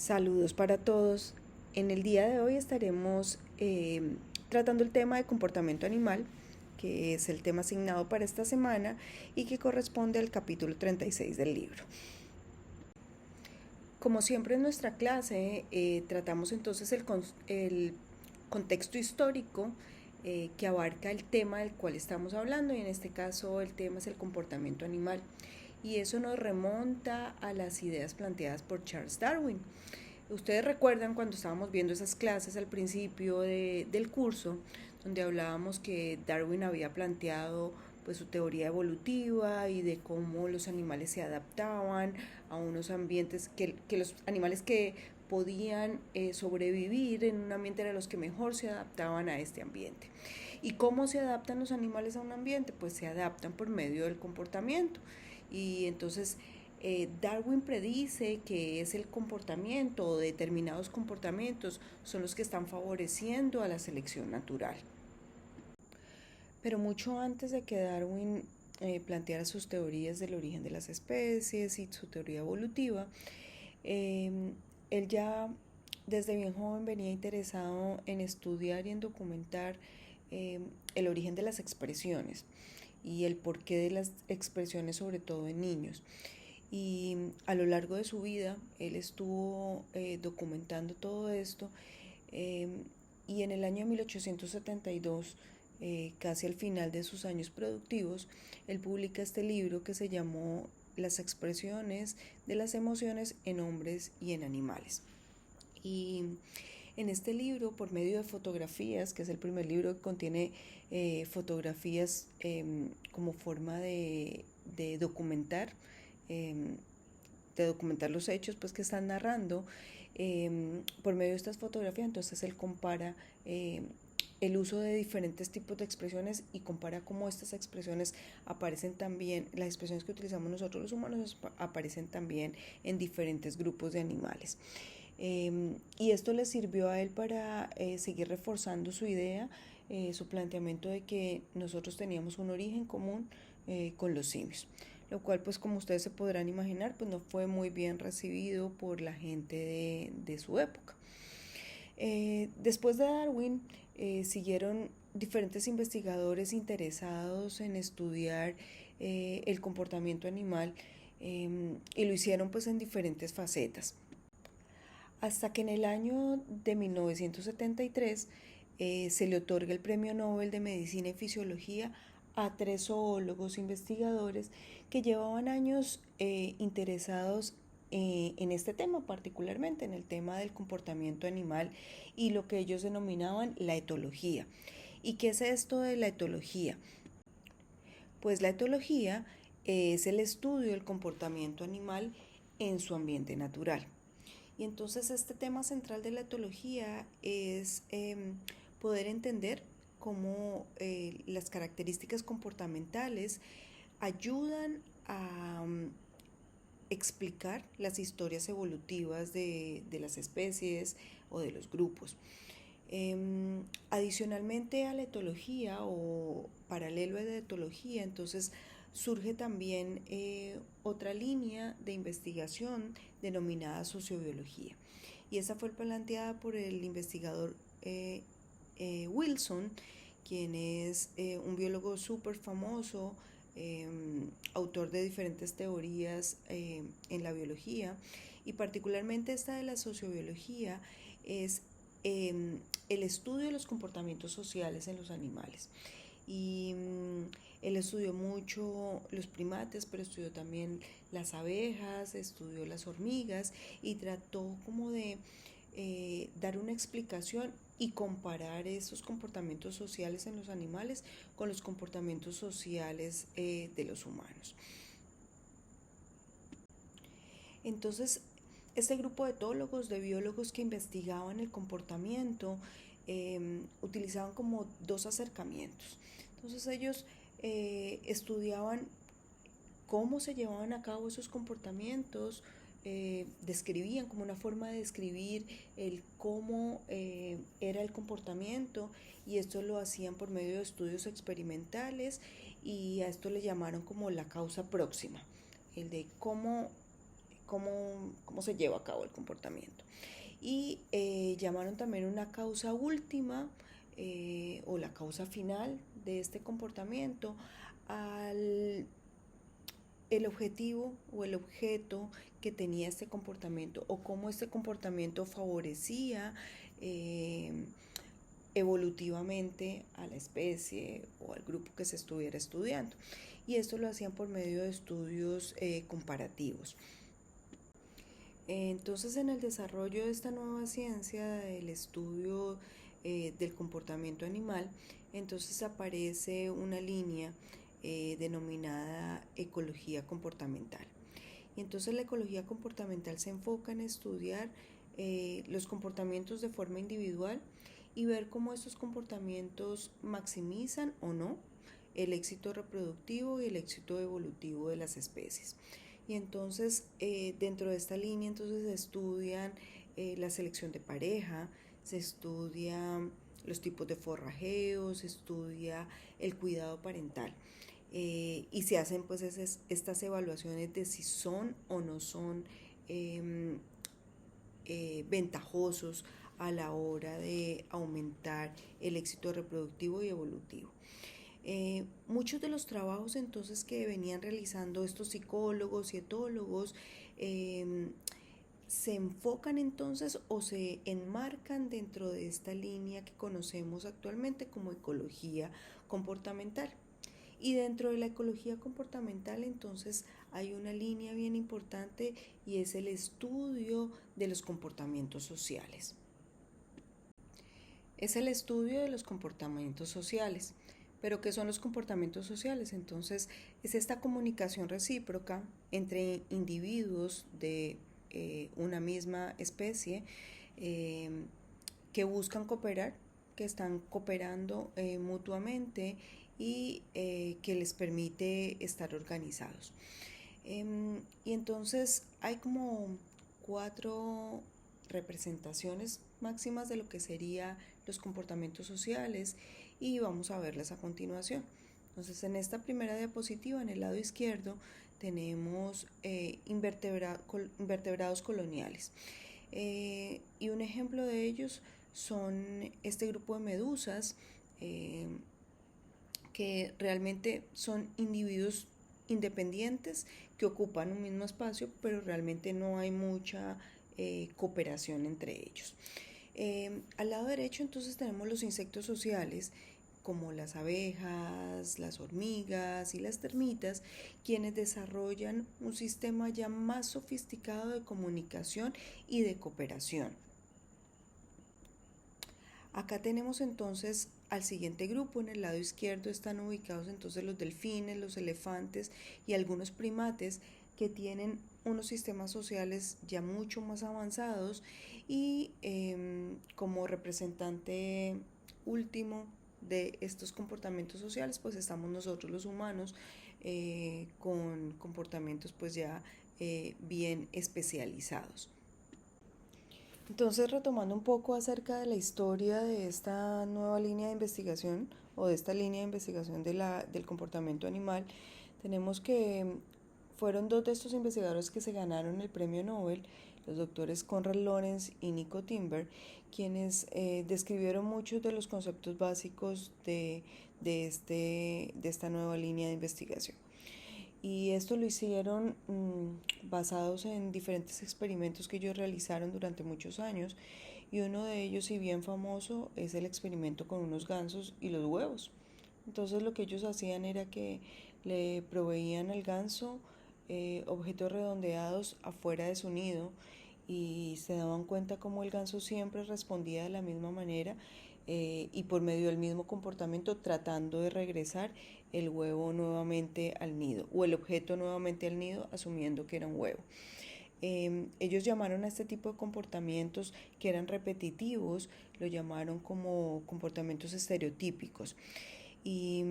Saludos para todos. En el día de hoy estaremos tratando el tema de comportamiento animal, que es el tema asignado para esta semana y que corresponde al capítulo 36 del libro. Como siempre en nuestra clase, tratamos entonces el contexto histórico que abarca el tema del cual estamos hablando, y en este caso el tema es el comportamiento animal. Y eso nos remonta a las ideas planteadas por Charles Darwin. Ustedes recuerdan cuando estábamos viendo esas clases al principio del curso, donde hablábamos que Darwin había planteado pues su teoría evolutiva y de cómo los animales se adaptaban a unos ambientes, que los animales que podían sobrevivir en un ambiente eran los que mejor se adaptaban a este ambiente. ¿Y cómo se adaptan los animales a un ambiente? Pues se adaptan por medio del comportamiento. Y entonces Darwin predice que es el comportamiento o determinados comportamientos son los que están favoreciendo a la selección natural. Pero mucho antes de que Darwin planteara sus teorías del origen de las especies y su teoría evolutiva, él ya desde bien joven venía interesado en estudiar y en documentar el origen de las expresiones y el porqué de las expresiones, sobre todo en niños. Y a lo largo de su vida él estuvo documentando todo esto, y en el año 1872, casi al final de sus años productivos, él publica este libro que se llamó Las expresiones de las emociones en hombres y en animales. Y en este libro, por medio de fotografías, que es el primer libro que contiene fotografías como forma de documentar, los hechos pues, que están narrando, por medio de estas fotografías, entonces él compara el uso de diferentes tipos de expresiones y compara cómo estas expresiones aparecen también, las expresiones que utilizamos nosotros los humanos aparecen también en diferentes grupos de animales. Y esto le sirvió a él para seguir reforzando su idea, su planteamiento de que nosotros teníamos un origen común con los simios, lo cual pues como ustedes se podrán imaginar pues no fue muy bien recibido por la gente de su época. Después de Darwin siguieron diferentes investigadores interesados en estudiar el comportamiento animal, y lo hicieron pues en diferentes facetas. Hasta que en el año de 1973 se le otorga el Premio Nobel de Medicina y Fisiología a 3 zoólogos investigadores que llevaban años interesados en este tema, particularmente en el tema del comportamiento animal y lo que ellos denominaban la etología. ¿Y qué es esto de la etología? Pues la etología es el estudio del comportamiento animal en su ambiente natural. Y entonces este tema central de la etología es poder entender cómo las características comportamentales ayudan a explicar las historias evolutivas de las especies o de los grupos. Adicionalmente a la etología o paralelo a la etología, entonces surge también otra línea de investigación denominada sociobiología. Y esa fue planteada por el investigador Wilson, quien es un biólogo súper famoso, autor de diferentes teorías en la biología, y particularmente esta de la sociobiología es el estudio de los comportamientos sociales en los animales. Y él estudió mucho los primates, pero estudió también las abejas, estudió las hormigas y trató como de dar una explicación y comparar esos comportamientos sociales en los animales con los comportamientos sociales de los humanos. Entonces, este grupo de etólogos, de biólogos que investigaban el comportamiento, utilizaban como dos acercamientos. Entonces ellos estudiaban cómo se llevaban a cabo esos comportamientos, describían como una forma de describir el cómo era el comportamiento, y esto lo hacían por medio de estudios experimentales, y a esto le llamaron como la causa próxima, el de cómo cómo se lleva a cabo el comportamiento. Y llamaron también una causa última o la causa final de este comportamiento al el objetivo o el objeto que tenía este comportamiento o cómo este comportamiento favorecía evolutivamente a la especie o al grupo que se estuviera estudiando. Y esto lo hacían por medio de estudios comparativos. Entonces, en el desarrollo de esta nueva ciencia, el estudio del comportamiento animal, entonces aparece una línea denominada ecología comportamental. Y entonces la ecología comportamental se enfoca en estudiar los comportamientos de forma individual y ver cómo estos comportamientos maximizan o no el éxito reproductivo y el éxito evolutivo de las especies. Y entonces dentro de esta línea entonces se estudian la selección de pareja, se estudia los tipos de forrajeo, se estudia el cuidado parental y se hacen pues estas evaluaciones de si son o no son ventajosos a la hora de aumentar el éxito reproductivo y evolutivo. Muchos de los trabajos entonces que venían realizando estos psicólogos y etólogos se enfocan entonces o se enmarcan dentro de esta línea que conocemos actualmente como ecología comportamental. Y dentro de la ecología comportamental entonces hay una línea bien importante y es el estudio de los comportamientos sociales. Es el estudio de los comportamientos sociales. ¿Pero qué son los comportamientos sociales? Entonces es esta comunicación recíproca entre individuos de una misma especie que buscan cooperar, que están cooperando mutuamente y que les permite estar organizados. Y entonces hay como 4 representaciones máximas de lo que serían los comportamientos sociales y vamos a verlas a continuación. Entonces en esta primera diapositiva en el lado izquierdo tenemos invertebrados coloniales y un ejemplo de ellos son este grupo de medusas que realmente son individuos independientes que ocupan un mismo espacio, pero realmente no hay mucha cooperación entre ellos. Al lado derecho entonces tenemos los insectos sociales como las abejas, las hormigas y las termitas, quienes desarrollan un sistema ya más sofisticado de comunicación y de cooperación. Acá tenemos entonces al siguiente grupo. En el lado izquierdo están ubicados entonces los delfines, los elefantes y algunos primates que tienen unos sistemas sociales ya mucho más avanzados y como representante último de estos comportamientos sociales pues estamos nosotros los humanos con comportamientos pues ya bien especializados. Entonces, retomando un poco acerca de la historia de esta nueva línea de investigación o de esta línea de investigación del comportamiento animal, tenemos que fueron 2 de estos investigadores que se ganaron el premio Nobel, los doctores Konrad Lorenz y Nico Timber, quienes describieron muchos de los conceptos básicos de esta nueva línea de investigación. Y esto lo hicieron basados en diferentes experimentos que ellos realizaron durante muchos años y uno de ellos, si bien famoso, es el experimento con unos gansos y los huevos. Entonces lo que ellos hacían era que le proveían al ganso objetos redondeados afuera de su nido y se daban cuenta cómo el ganso siempre respondía de la misma manera y por medio del mismo comportamiento tratando de regresar el huevo nuevamente al nido o el objeto nuevamente al nido asumiendo que era un huevo. Ellos llamaron a este tipo de comportamientos que eran repetitivos, lo llamaron como comportamientos estereotípicos. Y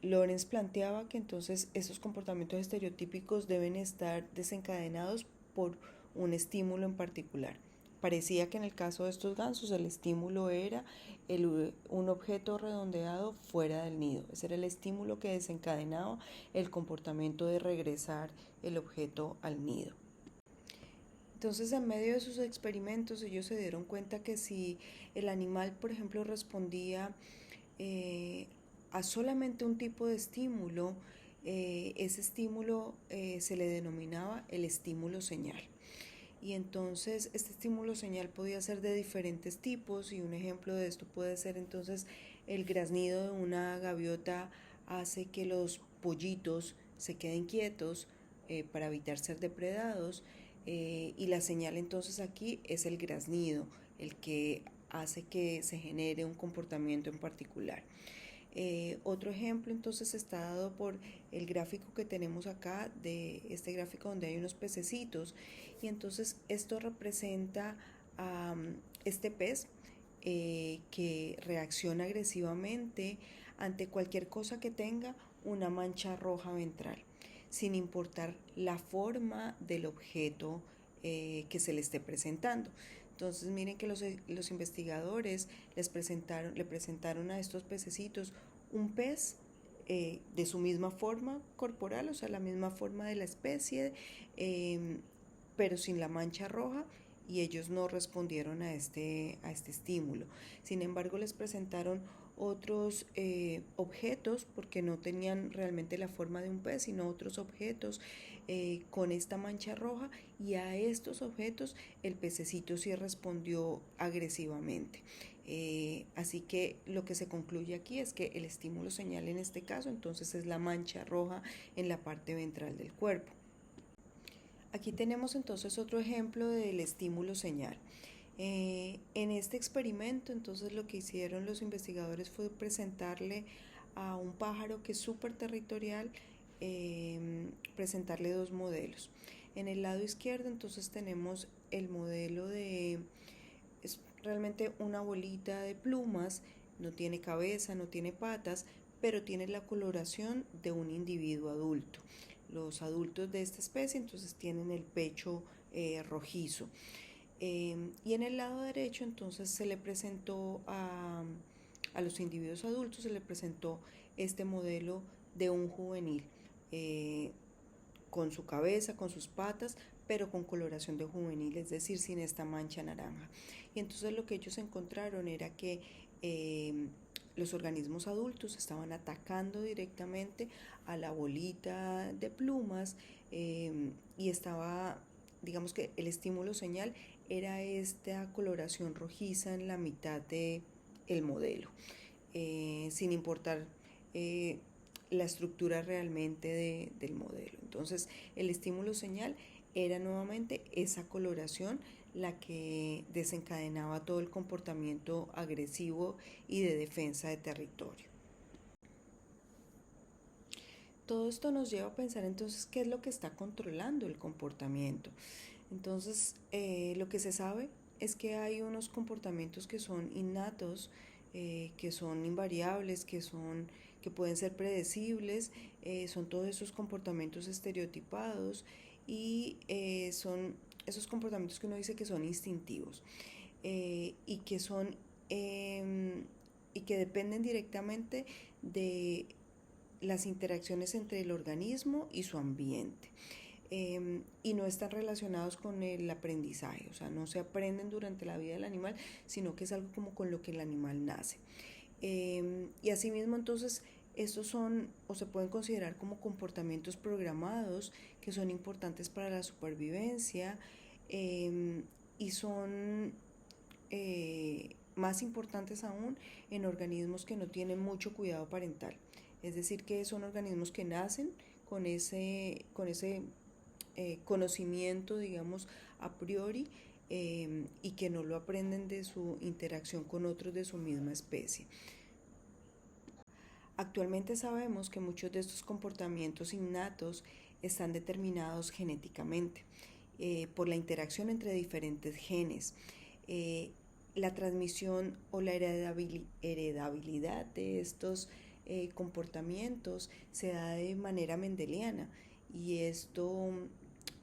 Lorenz planteaba que entonces esos comportamientos estereotípicos deben estar desencadenados por un estímulo en particular. Parecía que en el caso de estos gansos el estímulo era un objeto redondeado fuera del nido. Ese era el estímulo que desencadenaba el comportamiento de regresar el objeto al nido. Entonces, en medio de sus experimentos, ellos se dieron cuenta que si el animal, por ejemplo, respondía eh, a solamente un tipo de estímulo, ese estímulo se le denominaba el estímulo señal. Y entonces este estímulo señal podía ser de diferentes tipos y un ejemplo de esto puede ser entonces el graznido de una gaviota hace que los pollitos se queden quietos para evitar ser depredados y la señal entonces aquí es el graznido, el que hace que se genere un comportamiento en particular. Otro ejemplo entonces está dado por el gráfico que tenemos acá, de este gráfico donde hay unos pececitos y entonces esto representa a este pez que reacciona agresivamente ante cualquier cosa que tenga una mancha roja ventral, sin importar la forma del objeto que se le esté presentando. Entonces miren que los investigadores le presentaron a estos pececitos un pez de su misma forma corporal, o sea, la misma forma de la especie, pero sin la mancha roja, y ellos no respondieron a este estímulo. Sin embargo, les presentaron otros objetos, porque no tenían realmente la forma de un pez, sino otros objetos con esta mancha roja, y a estos objetos el pececito sí respondió agresivamente. Así que lo que se concluye aquí es que el estímulo señal en este caso entonces es la mancha roja en la parte ventral del cuerpo. Aquí tenemos entonces otro ejemplo del estímulo señal. En este experimento entonces lo que hicieron los investigadores fue presentarle a un pájaro que es súper territorial, presentarle dos modelos. En el lado izquierdo entonces tenemos el modelo es realmente una bolita de plumas, no tiene cabeza, no tiene patas, pero tiene la coloración de un individuo adulto. Los adultos de esta especie entonces tienen el pecho rojizo. Y en el lado derecho entonces se le presentó a los individuos adultos, se le presentó este modelo de un juvenil, con su cabeza, con sus patas, pero con coloración de juvenil, es decir, sin esta mancha naranja. Y entonces lo que ellos encontraron era que los organismos adultos estaban atacando directamente a la bolita de plumas y estaba, digamos que el estímulo señal era esta coloración rojiza en la mitad del modelo, sin importar la estructura realmente del modelo. Entonces el estímulo señal era nuevamente esa coloración la que desencadenaba todo el comportamiento agresivo y de defensa de territorio. Todo esto nos lleva a pensar entonces qué es lo que está controlando el comportamiento. Entonces, lo que se sabe es que hay unos comportamientos que son innatos, que son invariables, que pueden ser predecibles, son todos esos comportamientos estereotipados y son esos comportamientos que uno dice que son instintivos y que son y que dependen directamente de las interacciones entre el organismo y su ambiente. Y no están relacionados con el aprendizaje, o sea, no se aprenden durante la vida del animal, sino que es algo como con lo que el animal nace. Y asimismo, entonces, estos son o se pueden considerar como comportamientos programados que son importantes para la supervivencia y son más importantes aún en organismos que no tienen mucho cuidado parental. Es decir, que son organismos que nacen con ese conocimiento, digamos, a priori y que no lo aprenden de su interacción con otros de su misma especie. Actualmente sabemos que muchos de estos comportamientos innatos están determinados genéticamente por la interacción entre diferentes genes. La transmisión o la heredabilidad de estos comportamientos se da de manera mendeliana y esto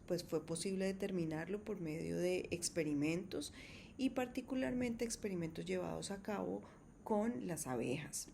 pues fue posible determinarlo por medio de experimentos y particularmente experimentos llevados a cabo con las abejas.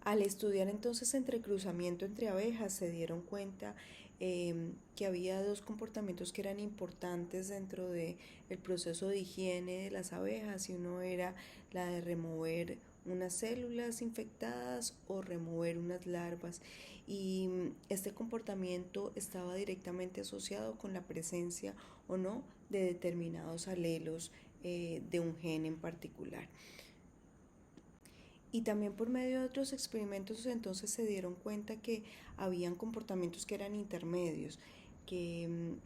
Al estudiar entonces entrecruzamiento entre abejas se dieron cuenta que había dos comportamientos que eran importantes dentro del proceso de higiene de las abejas, y uno era la de remover unas células infectadas o remover unas larvas, y este comportamiento estaba directamente asociado con la presencia o no de determinados alelos de un gen en particular. Y también por medio de otros experimentos entonces se dieron cuenta que habían comportamientos que eran intermedios, que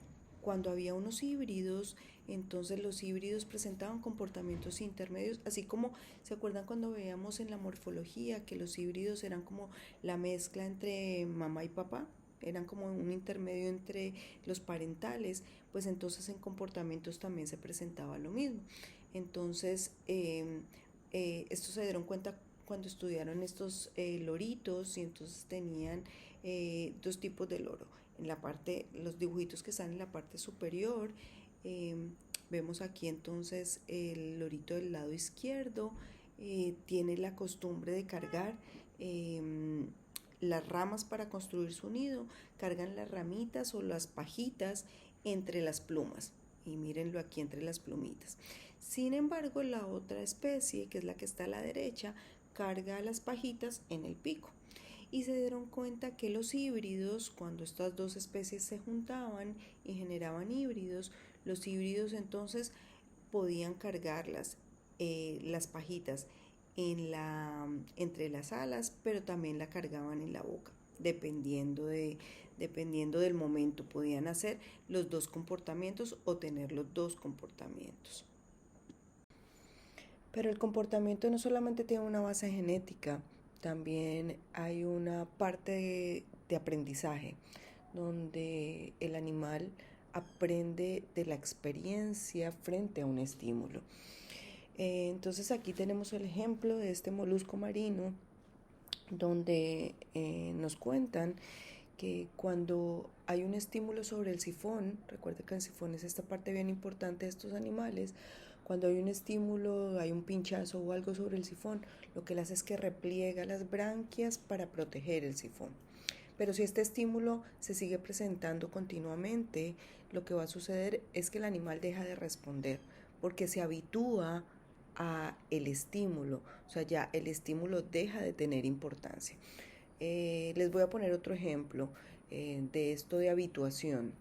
cuando había unos híbridos, entonces los híbridos presentaban comportamientos intermedios, así como se acuerdan cuando veíamos en la morfología que los híbridos eran como la mezcla entre mamá y papá, eran como un intermedio entre los parentales, pues entonces en comportamientos también se presentaba lo mismo. Entonces, esto se dieron cuenta cuando estudiaron estos loritos, y entonces tenían dos tipos de loro. En la parte, los dibujitos que están en la parte superior, vemos aquí entonces el lorito del lado izquierdo, tiene la costumbre de cargar las ramas para construir su nido, cargan las ramitas o las pajitas entre las plumas, y mírenlo aquí entre las plumitas. Sin embargo, la otra especie, que es la que está a la derecha, carga las pajitas en el pico. Y se dieron cuenta que los híbridos, cuando estas dos especies se juntaban y generaban híbridos, los híbridos entonces podían cargarlas, las pajitas, entre las alas, pero también la cargaban en la boca, dependiendo del momento. Podían hacer los dos comportamientos o tener los dos comportamientos. Pero el comportamiento no solamente tiene una base genética, también hay una parte de aprendizaje, donde el animal aprende de la experiencia frente a un estímulo. Entonces aquí tenemos el ejemplo de este molusco marino, donde nos cuentan que cuando hay un estímulo sobre el sifón, recuerda que el sifón es esta parte bien importante de estos animales, cuando hay un estímulo, hay un pinchazo o algo sobre el sifón, lo que le hace es que repliega las branquias para proteger el sifón. Pero si este estímulo se sigue presentando continuamente, lo que va a suceder es que el animal deja de responder, porque se habitúa a el estímulo, o sea, ya el estímulo deja de tener importancia. Les voy a poner otro ejemplo de esto de habituación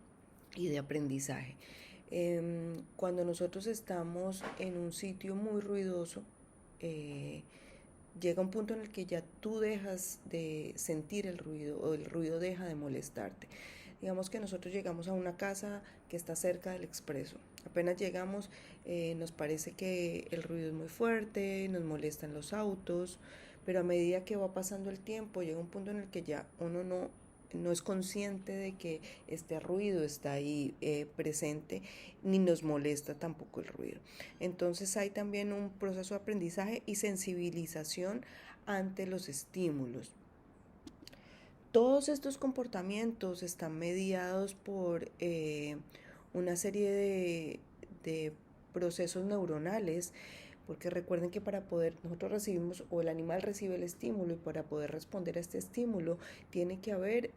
y de aprendizaje. Cuando nosotros estamos en un sitio muy ruidoso, llega un punto en el que ya tú dejas de sentir el ruido, o el ruido deja de molestarte. Digamos que nosotros llegamos a una casa que está cerca del expreso. Apenas llegamos, nos parece que el ruido es muy fuerte, nos molestan los autos, pero a medida que va pasando el tiempo llega un punto en el que ya uno no es consciente de que este ruido está ahí presente, ni nos molesta tampoco el ruido. Entonces hay también un proceso de aprendizaje y sensibilización ante los estímulos. Todos estos comportamientos están mediados por una serie de procesos neuronales, porque recuerden que para poder, nosotros recibimos, o el animal recibe el estímulo, y para poder responder a este estímulo tiene que haber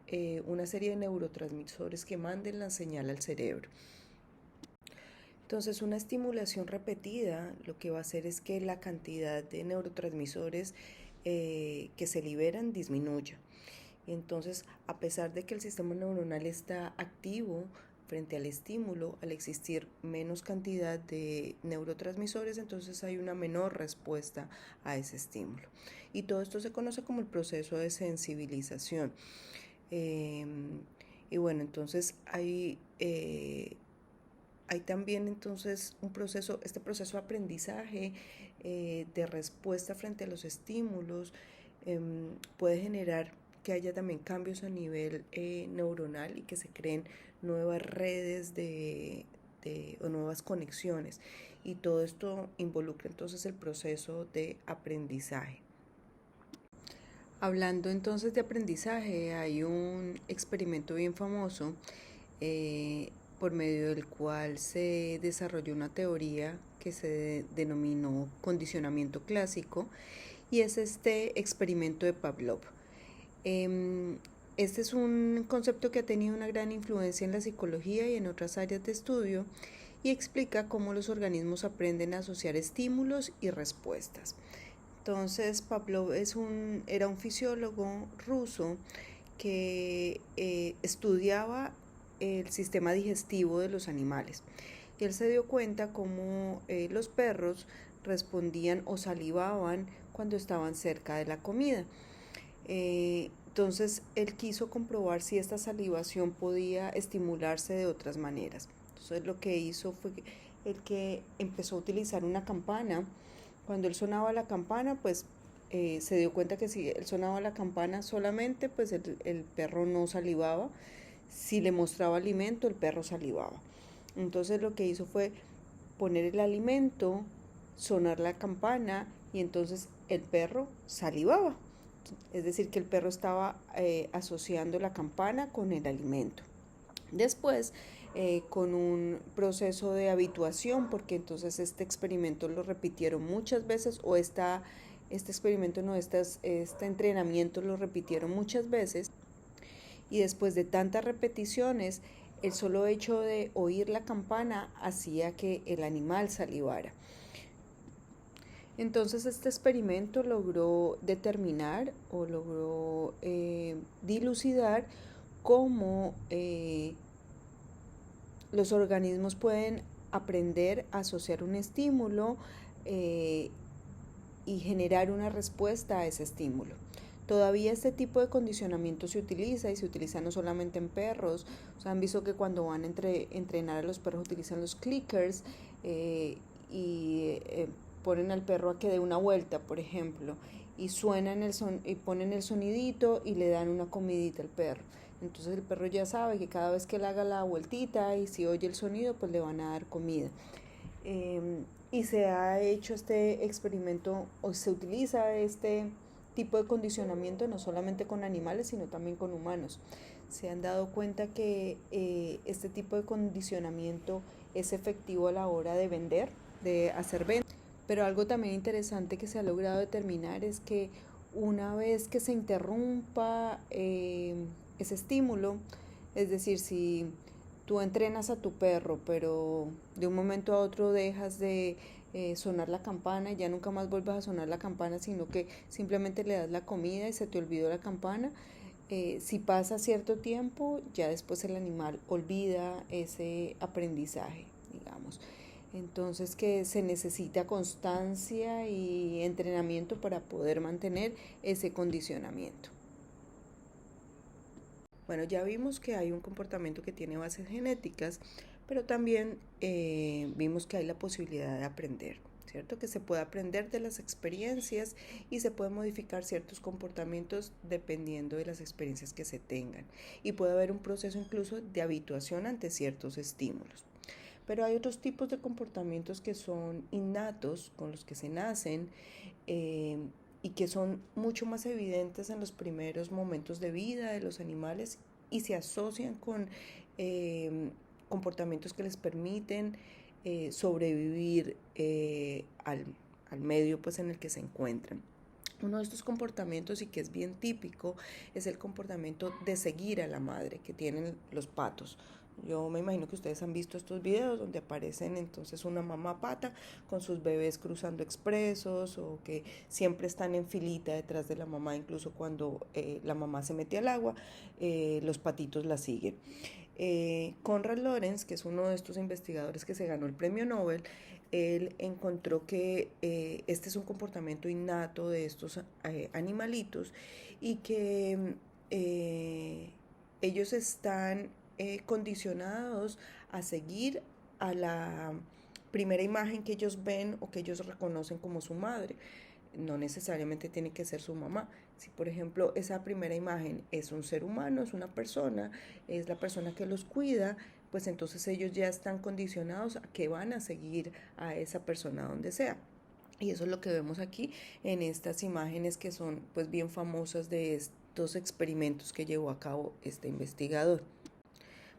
una serie de neurotransmisores que manden la señal al cerebro. Entonces, una estimulación repetida lo que va a hacer es que la cantidad de neurotransmisores que se liberan disminuya. Entonces, a pesar de que el sistema neuronal está activo frente al estímulo, al existir menos cantidad de neurotransmisores, entonces hay una menor respuesta a ese estímulo. Y todo esto se conoce como el proceso de sensibilización. Y bueno, entonces hay también entonces este proceso de aprendizaje, de respuesta frente a los estímulos, puede generar que haya también cambios a nivel neuronal, y que se creen nuevas redes o nuevas conexiones, y todo esto involucra entonces el proceso de aprendizaje. Hablando entonces de aprendizaje, hay un experimento bien famoso por medio del cual se desarrolló una teoría que se denominó condicionamiento clásico, y es este experimento de Pavlov. Este es un concepto que ha tenido una gran influencia en la psicología y en otras áreas de estudio y explica cómo los organismos aprenden a asociar estímulos y respuestas. Entonces, Pavlov era un fisiólogo ruso que estudiaba el sistema digestivo de los animales. Y él se dio cuenta cómo los perros respondían o salivaban cuando estaban cerca de la comida. Entonces él quiso comprobar si esta salivación podía estimularse de otras maneras. Entonces lo que hizo fue el que empezó a utilizar una campana. Cuando él sonaba la campana, pues se dio cuenta que si él sonaba la campana solamente, pues el perro no salivaba. Si le mostraba alimento, el perro salivaba. Entonces lo que hizo fue poner el alimento, sonar la campana y entonces el perro salivaba. Es decir, que el perro estaba asociando la campana con el alimento. Después, con un proceso de habituación, porque entonces este experimento lo repitieron muchas veces, o este experimento no, este entrenamiento lo repitieron muchas veces, y después de tantas repeticiones, el solo hecho de oír la campana hacía que el animal salivara. Entonces este experimento logró determinar o logró dilucidar cómo los organismos pueden aprender a asociar un estímulo y generar una respuesta a ese estímulo. Todavía este tipo de condicionamiento se utiliza y se utiliza no solamente en perros. O sea, han visto que cuando van a entrenar a los perros utilizan los clickers y ponen al perro a que dé una vuelta, por ejemplo, y y ponen el sonidito y le dan una comidita al perro. Entonces el perro ya sabe que cada vez que él haga la vueltita y si oye el sonido, pues le van a dar comida. Y se ha hecho este experimento o se utiliza este tipo de condicionamiento no solamente con animales, sino también con humanos. Se han dado cuenta que este tipo de condicionamiento es efectivo a la hora de vender, de hacer ventas. Pero algo también interesante que se ha logrado determinar es que una vez que se interrumpa ese estímulo, es decir, si tú entrenas a tu perro, pero de un momento a otro dejas de sonar la campana y ya nunca más vuelves a sonar la campana, sino que simplemente le das la comida y se te olvidó la campana, si pasa cierto tiempo, ya después el animal olvida ese aprendizaje, digamos. Entonces que se necesita constancia y entrenamiento para poder mantener ese condicionamiento. Bueno, ya vimos que hay un comportamiento que tiene bases genéticas, pero también vimos que hay la posibilidad de aprender, ¿cierto? Que se puede aprender de las experiencias y se pueden modificar ciertos comportamientos dependiendo de las experiencias que se tengan. Y puede haber un proceso incluso de habituación ante ciertos estímulos. Pero hay otros tipos de comportamientos que son innatos, con los que se nacen, y que son mucho más evidentes en los primeros momentos de vida de los animales y se asocian con comportamientos que les permiten sobrevivir al medio pues, en el que se encuentran. Uno de estos comportamientos y que es bien típico es el comportamiento de seguir a la madre que tienen los patos. Yo me imagino que ustedes han visto estos videos donde aparecen entonces una mamá pata con sus bebés cruzando expresos o que siempre están en filita detrás de la mamá, incluso cuando la mamá se mete al agua, los patitos la siguen. Konrad Lorenz, que es uno de estos investigadores que se ganó el premio Nobel, él encontró que este es un comportamiento innato de estos animalitos y que ellos están condicionados a seguir a la primera imagen que ellos ven o que ellos reconocen como su madre. No necesariamente tiene que ser su mamá. Si por ejemplo esa primera imagen es un ser humano, es una persona, es la persona que los cuida, pues entonces ellos ya están condicionados a que van a seguir a esa persona donde sea. Y eso es lo que vemos aquí en estas imágenes que son pues bien famosas de estos experimentos que llevó a cabo este investigador.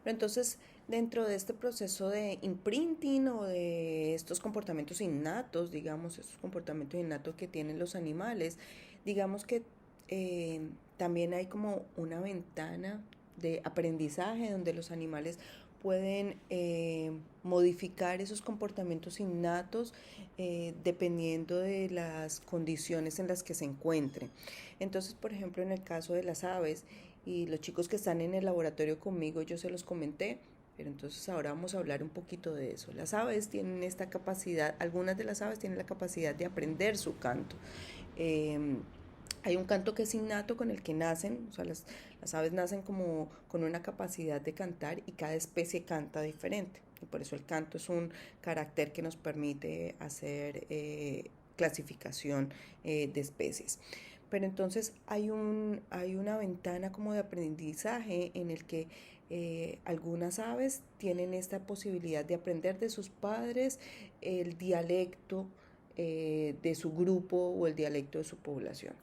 Pero entonces, dentro de este proceso de imprinting o de estos comportamientos innatos, digamos, estos comportamientos innatos que tienen los animales, digamos que también hay como una ventana de aprendizaje donde los animales pueden modificar esos comportamientos innatos dependiendo de las condiciones en las que se encuentren. Entonces, por ejemplo, en el caso de las aves y los chicos que están en el laboratorio conmigo, yo se los comenté, pero entonces ahora vamos a hablar un poquito de eso. Las aves tienen esta capacidad, algunas de las aves tienen la capacidad de aprender su canto. Eh, Hay un canto que es innato con el que nacen, o sea, las aves nacen como con una capacidad de cantar y cada especie canta diferente. Y por eso el canto es un carácter que nos permite hacer clasificación de especies. Pero entonces hay una ventana como de aprendizaje en el que algunas aves tienen esta posibilidad de aprender de sus padres el dialecto de su grupo o el dialecto de su población.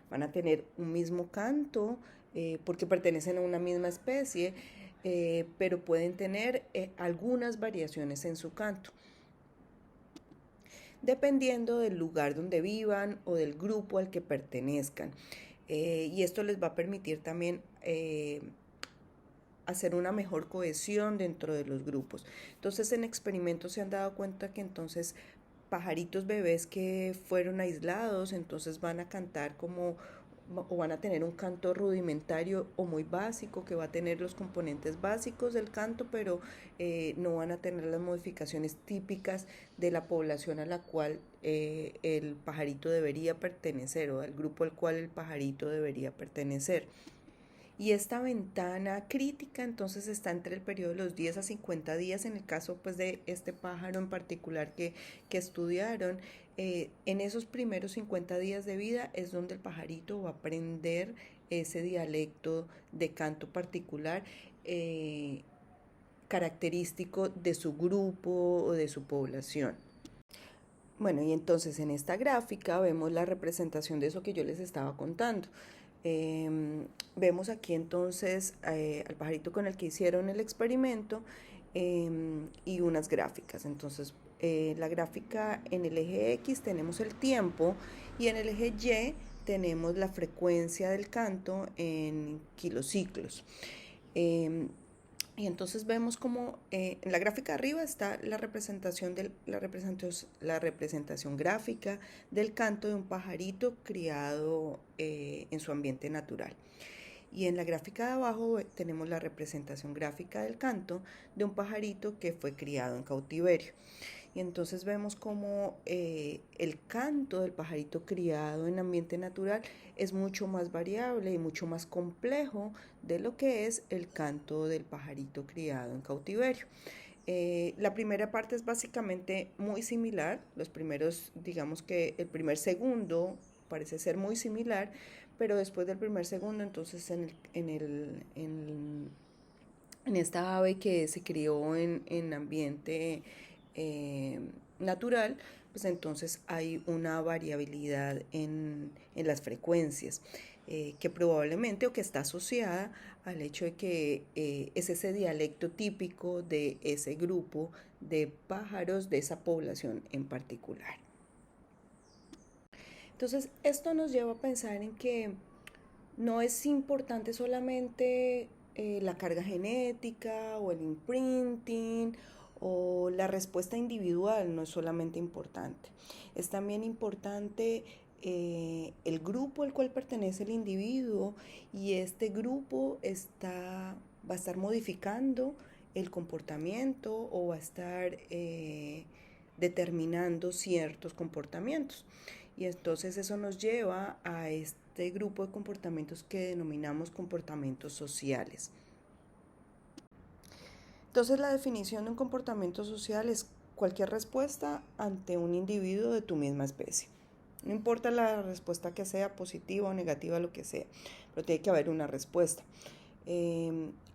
Van a tener un mismo canto porque pertenecen a una misma especie, pero pueden tener algunas variaciones en su canto, dependiendo del lugar donde vivan o del grupo al que pertenezcan. Y esto les va a permitir también hacer una mejor cohesión dentro de los grupos. Entonces, en experimentos se han dado cuenta que entonces pajaritos bebés que fueron aislados, entonces van a cantar como o van a tener un canto rudimentario o muy básico que va a tener los componentes básicos del canto, pero no van a tener las modificaciones típicas de la población a la cual el pajarito debería pertenecer o al grupo al cual el pajarito debería pertenecer. Y esta ventana crítica entonces está entre el periodo de los 10 a 50 días, en el caso pues de este pájaro en particular que estudiaron. En esos primeros 50 días de vida es donde el pajarito va a aprender ese dialecto de canto particular característico de su grupo o de su población. Bueno, y entonces en esta gráfica vemos la representación de eso que yo les estaba contando. Vemos aquí entonces al pajarito con el que hicieron el experimento y unas gráficas. Entonces, la gráfica en el eje X tenemos el tiempo y en el eje Y tenemos la frecuencia del canto en kilociclos. Y entonces vemos como en la gráfica de arriba está la representación gráfica del canto de un pajarito criado en su ambiente natural. Y en la gráfica de abajo tenemos la representación gráfica del canto de un pajarito que fue criado en cautiverio. Y entonces vemos como el canto del pajarito criado en ambiente natural es mucho más variable y mucho más complejo de lo que es el canto del pajarito criado en cautiverio. La primera parte es básicamente muy similar, los primeros, digamos que el primer segundo parece ser muy similar, pero después del primer segundo, entonces en esta ave que se crió en ambiente natural, pues entonces hay una variabilidad en las frecuencias que probablemente o que está asociada al hecho de que es ese dialecto típico de ese grupo de pájaros de esa población en particular. Entonces, esto nos lleva a pensar en que no es importante solamente la carga genética o el imprinting o la respuesta individual, no es solamente importante. Es también importante el grupo al cual pertenece el individuo y este grupo va a estar modificando el comportamiento o va a estar determinando ciertos comportamientos. Y entonces eso nos lleva a este grupo de comportamientos que denominamos comportamientos sociales. Entonces la definición de un comportamiento social es cualquier respuesta ante un individuo de tu misma especie. No importa la respuesta que sea, positiva o negativa, lo que sea, pero tiene que haber una respuesta.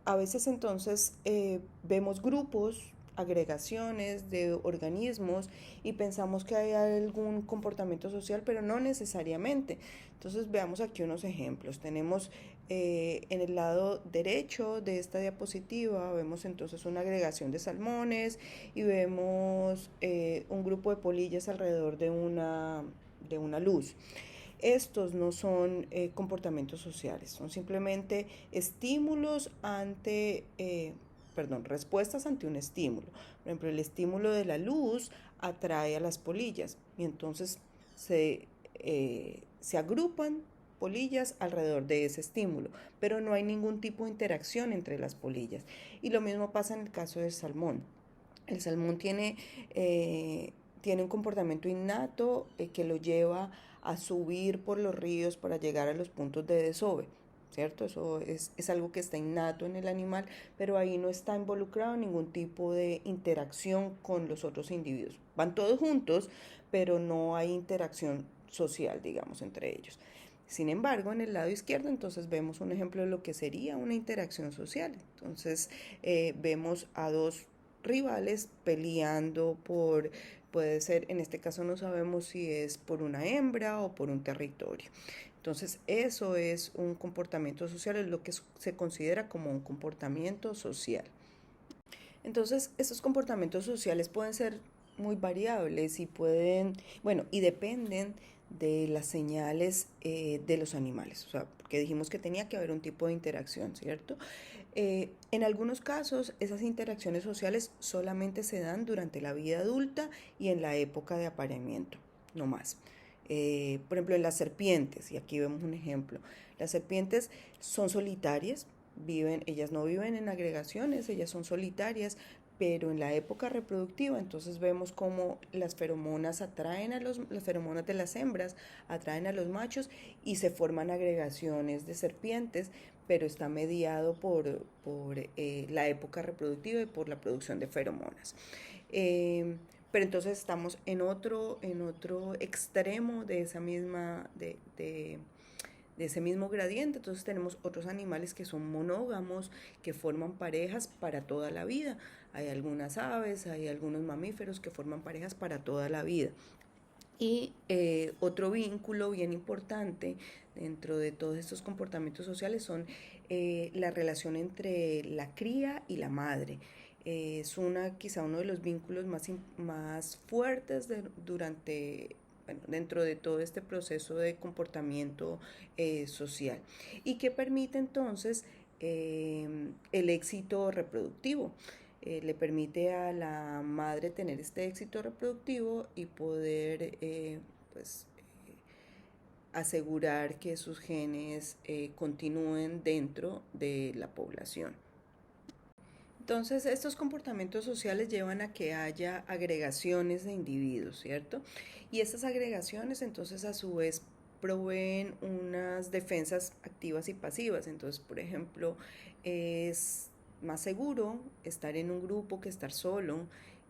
A veces entonces vemos grupos, agregaciones de organismos y pensamos que hay algún comportamiento social, pero no necesariamente. Entonces veamos aquí unos ejemplos. Tenemos en el lado derecho de esta diapositiva, vemos entonces una agregación de salmones y vemos un grupo de polillas alrededor de una luz. Estos no son comportamientos sociales, son simplemente estímulos respuestas ante un estímulo. Por ejemplo, el estímulo de la luz atrae a las polillas y entonces se agrupan polillas alrededor de ese estímulo, pero no hay ningún tipo de interacción entre las polillas. Y lo mismo pasa en el caso del salmón. El salmón tiene un comportamiento innato que lo lleva a subir por los ríos para llegar a los puntos de desove, ¿cierto? Eso es algo que está innato en el animal, pero ahí no está involucrado ningún tipo de interacción con los otros individuos. Van todos juntos, pero no hay interacción social, digamos, entre ellos. Sin embargo, en el lado izquierdo, entonces vemos un ejemplo de lo que sería una interacción social. Entonces, vemos a dos rivales peleando puede ser, en este caso no sabemos si es por una hembra o por un territorio. Entonces, eso es un comportamiento social, es lo que se considera como un comportamiento social. Entonces, estos comportamientos sociales pueden ser muy variables y y dependen de las señales de los animales, o sea, porque dijimos que tenía que haber un tipo de interacción, ¿cierto? En algunos casos, esas interacciones sociales solamente se dan durante la vida adulta y en la época de apareamiento, no más. Por ejemplo, en las serpientes, y aquí vemos un ejemplo, las serpientes son solitarias, ellas no viven en agregaciones, ellas son solitarias, pero en la época reproductiva, entonces vemos cómo las feromonas las feromonas de las hembras atraen a los machos y se forman agregaciones de serpientes, pero está mediado por la época reproductiva y por la producción de feromonas. Pero entonces estamos en otro extremo de esa misma, de ese mismo gradiente. Entonces tenemos otros animales que son monógamos, que forman parejas para toda la vida. Hay algunas aves, hay algunos mamíferos que forman parejas para toda la vida. Y otro vínculo bien importante dentro de todos estos comportamientos sociales son la relación entre la cría y la madre. Es quizá uno de los vínculos más fuertes dentro de todo este proceso de comportamiento social y que permite entonces el éxito reproductivo. Le permite a la madre tener este éxito reproductivo y poder asegurar que sus genes continúen dentro de la población. Entonces, estos comportamientos sociales llevan a que haya agregaciones de individuos, ¿cierto? Y estas agregaciones, entonces, a su vez, proveen unas defensas activas y pasivas. Entonces, por ejemplo, es más seguro estar en un grupo que estar solo.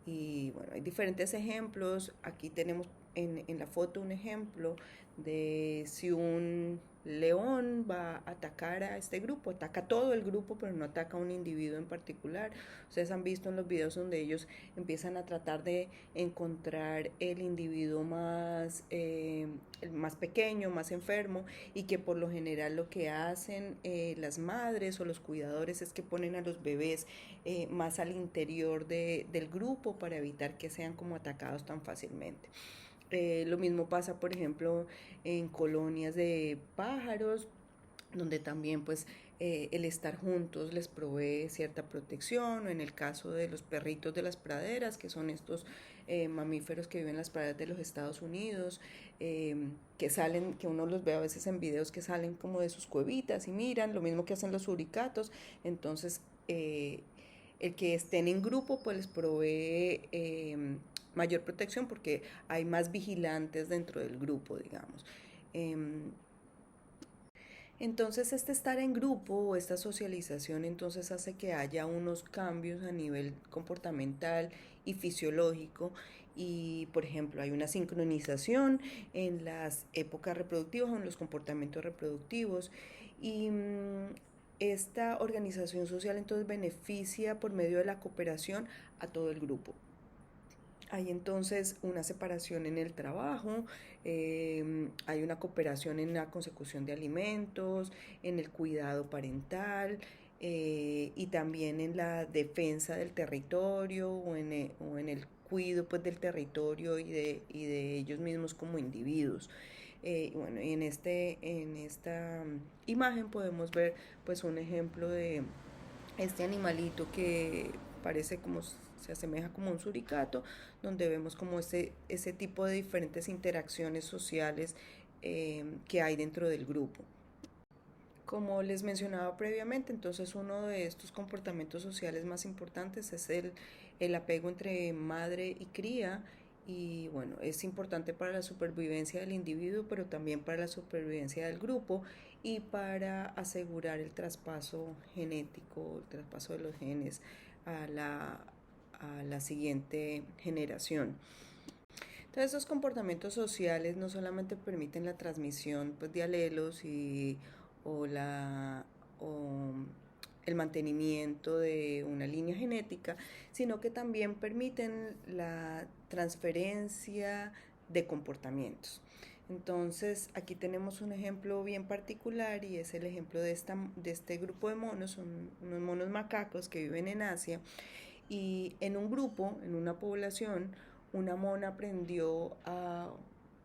Y bueno, hay diferentes ejemplos. Aquí tenemos en la foto un ejemplo de si un león va a atacar a este grupo, ataca a todo el grupo, pero no ataca a un individuo en particular. Ustedes han visto en los videos donde ellos empiezan a tratar de encontrar el individuo el más pequeño, más enfermo, y que por lo general lo que hacen las madres o los cuidadores es que ponen a los bebés más al interior del grupo para evitar que sean como atacados tan fácilmente. Lo mismo pasa, por ejemplo, en colonias de pájaros, donde también pues el estar juntos les provee cierta protección, o en el caso de los perritos de las praderas, que son estos mamíferos que viven en las praderas de los Estados Unidos, que uno los ve a veces en videos que salen como de sus cuevitas y miran, lo mismo que hacen los suricatos. Entonces el que estén en grupo pues les provee mayor protección porque hay más vigilantes dentro del grupo, digamos. Entonces este estar en grupo o esta socialización entonces hace que haya unos cambios a nivel comportamental y fisiológico y por ejemplo hay una sincronización en las épocas reproductivas o en los comportamientos reproductivos y esta organización social entonces beneficia por medio de la cooperación a todo el grupo. Hay entonces una separación en el trabajo, hay una cooperación en la consecución de alimentos, en el cuidado parental y también en la defensa del territorio o en el cuido pues del territorio y de ellos mismos como individuos. Bueno, y en esta imagen podemos ver pues un ejemplo de este animalito que parece como se asemeja como un suricato, donde vemos como ese tipo de diferentes interacciones sociales que hay dentro del grupo. Como les mencionaba previamente, entonces uno de estos comportamientos sociales más importantes es el apego entre madre y cría, y bueno, es importante para la supervivencia del individuo, pero también para la supervivencia del grupo y para asegurar el traspaso genético, el traspaso de los genes a la siguiente generación. Entonces, estos comportamientos sociales no solamente permiten la transmisión pues, de alelos o, la, o el mantenimiento de una línea genética, sino que también permiten la transferencia de comportamientos. Entonces, aquí tenemos un ejemplo bien particular y es el ejemplo de este grupo de monos, son unos monos macacos que viven en Asia, y en un grupo, en una población, una mona aprendió a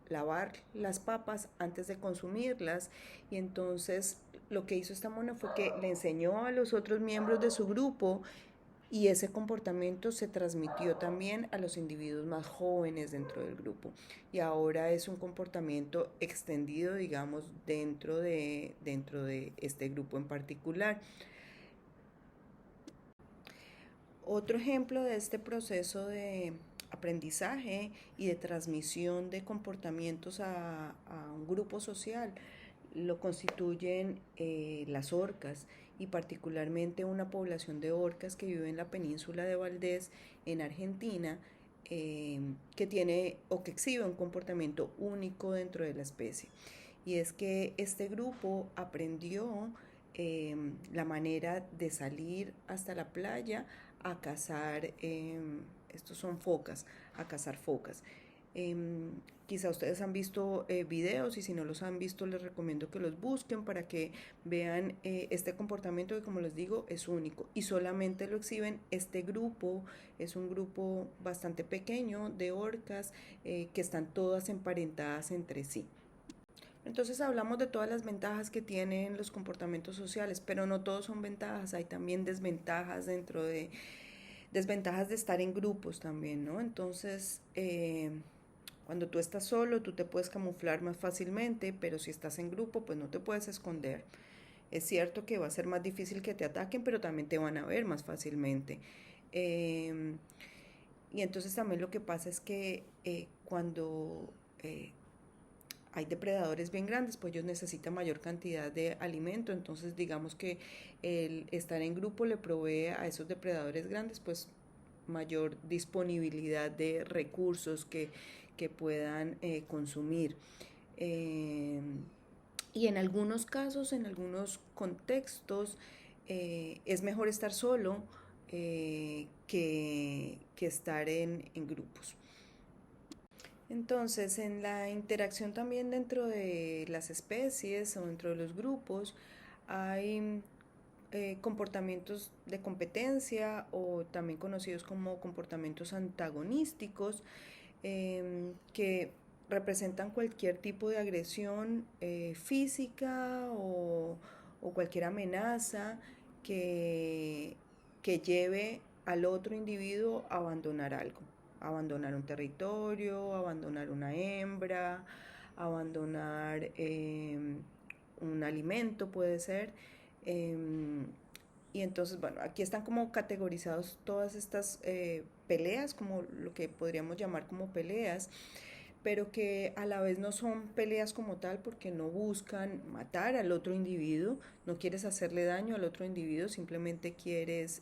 lavar las papas antes de consumirlas, y entonces lo que hizo esta mona fue que le enseñó a los otros miembros de su grupo, y ese comportamiento se transmitió también a los individuos más jóvenes dentro del grupo, y ahora es un comportamiento extendido, digamos, dentro de este grupo en particular. Otro ejemplo de este proceso de aprendizaje y de transmisión de comportamientos a un grupo social lo constituyen las orcas, y particularmente una población de orcas que vive en la península de Valdés, en Argentina, que tiene o que exhibe un comportamiento único dentro de la especie. Y es que este grupo aprendió la manera de salir hasta la playa a cazar, estos son focas, a cazar focas. Quizá ustedes han visto videos, y si no los han visto les recomiendo que los busquen para que vean este comportamiento que, como les digo, es único y solamente lo exhiben este grupo. Es un grupo bastante pequeño de orcas que están todas emparentadas entre sí. Entonces hablamos de todas las ventajas que tienen los comportamientos sociales, pero no todos son ventajas, hay también desventajas de estar en grupos también, ¿no? Entonces, cuando tú estás solo, tú te puedes camuflar más fácilmente, pero si estás en grupo, pues no te puedes esconder. Es cierto que va a ser más difícil que te ataquen, pero también te van a ver más fácilmente. Eh, y entonces también lo que pasa es que cuando hay depredadores bien grandes, pues ellos necesitan mayor cantidad de alimento, entonces digamos que el estar en grupo le provee a esos depredadores grandes pues mayor disponibilidad de recursos que puedan consumir. Eh, y en algunos casos, en algunos contextos, es mejor estar solo que estar en grupos. Entonces, en la interacción también dentro de las especies o dentro de los grupos, hay comportamientos de competencia, o también conocidos como comportamientos antagonísticos, que representan cualquier tipo de agresión física o cualquier amenaza que, que lleve al otro individuo a abandonar algo, abandonar un territorio, abandonar una hembra, abandonar un alimento puede ser. Y entonces, bueno, aquí están como categorizados todas estas peleas, como lo que podríamos llamar como peleas, pero que a la vez no son peleas como tal, porque no buscan matar al otro individuo, no quieres hacerle daño al otro individuo, simplemente quieres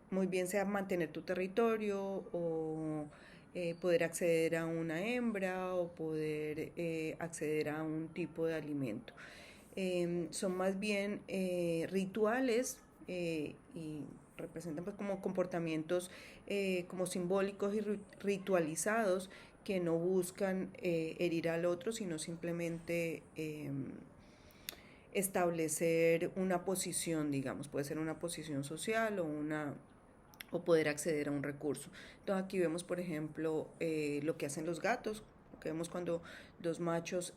muy bien sea mantener tu territorio, o poder acceder a una hembra, o poder acceder a un tipo de alimento. Son más bien rituales, y representan pues como comportamientos como simbólicos y ritualizados, que no buscan herir al otro, sino simplemente establecer una posición, digamos, puede ser una posición social o poder acceder a un recurso. Entonces aquí vemos, por ejemplo, lo que hacen los gatos, lo que vemos cuando dos machos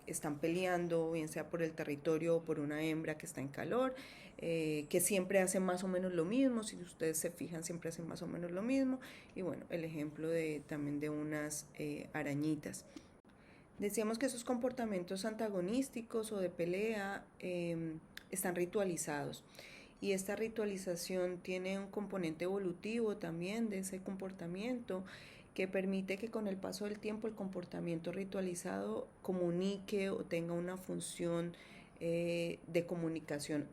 están peleando, bien sea por el territorio o por una hembra que está en calor, que siempre hacen más o menos lo mismo, si ustedes se fijan siempre hacen más o menos lo mismo, y bueno, el ejemplo también de unas arañitas. Decíamos que esos comportamientos antagonísticos o de pelea están ritualizados, y esta ritualización tiene un componente evolutivo también de ese comportamiento que permite que con el paso del tiempo el comportamiento ritualizado comunique o tenga una función de comunicación,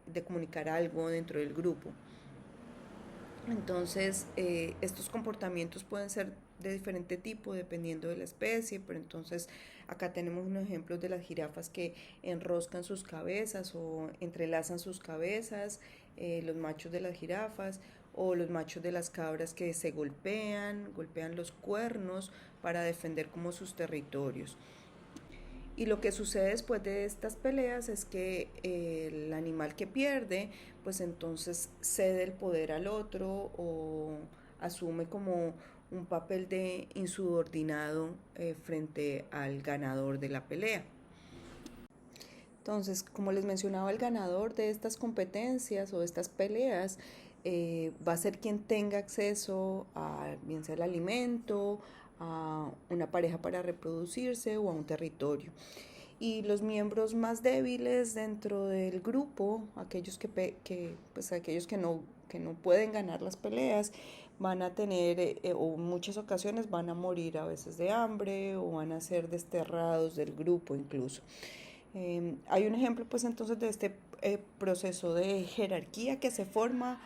de comunicar algo dentro del grupo. Entonces, estos comportamientos pueden ser de diferente tipo dependiendo de la especie, pero entonces acá tenemos unos ejemplos de las jirafas que enroscan sus cabezas o entrelazan sus cabezas, los machos de las jirafas, o los machos de las cabras que se golpean los cuernos para defender como sus territorios. Y lo que sucede después de estas peleas es que el animal que pierde, pues entonces cede el poder al otro o asume como un papel de insubordinado frente al ganador de la pelea. Entonces, como les mencionaba, el ganador de estas competencias o de estas peleas va a ser quien tenga acceso a bien sea el alimento, a una pareja para reproducirse o a un territorio. Y los miembros más débiles dentro del grupo, aquellos aquellos que no pueden ganar las peleas, van a tener, o en muchas ocasiones van a morir a veces de hambre o van a ser desterrados del grupo incluso. Hay un ejemplo pues entonces de este proceso de jerarquía que se forma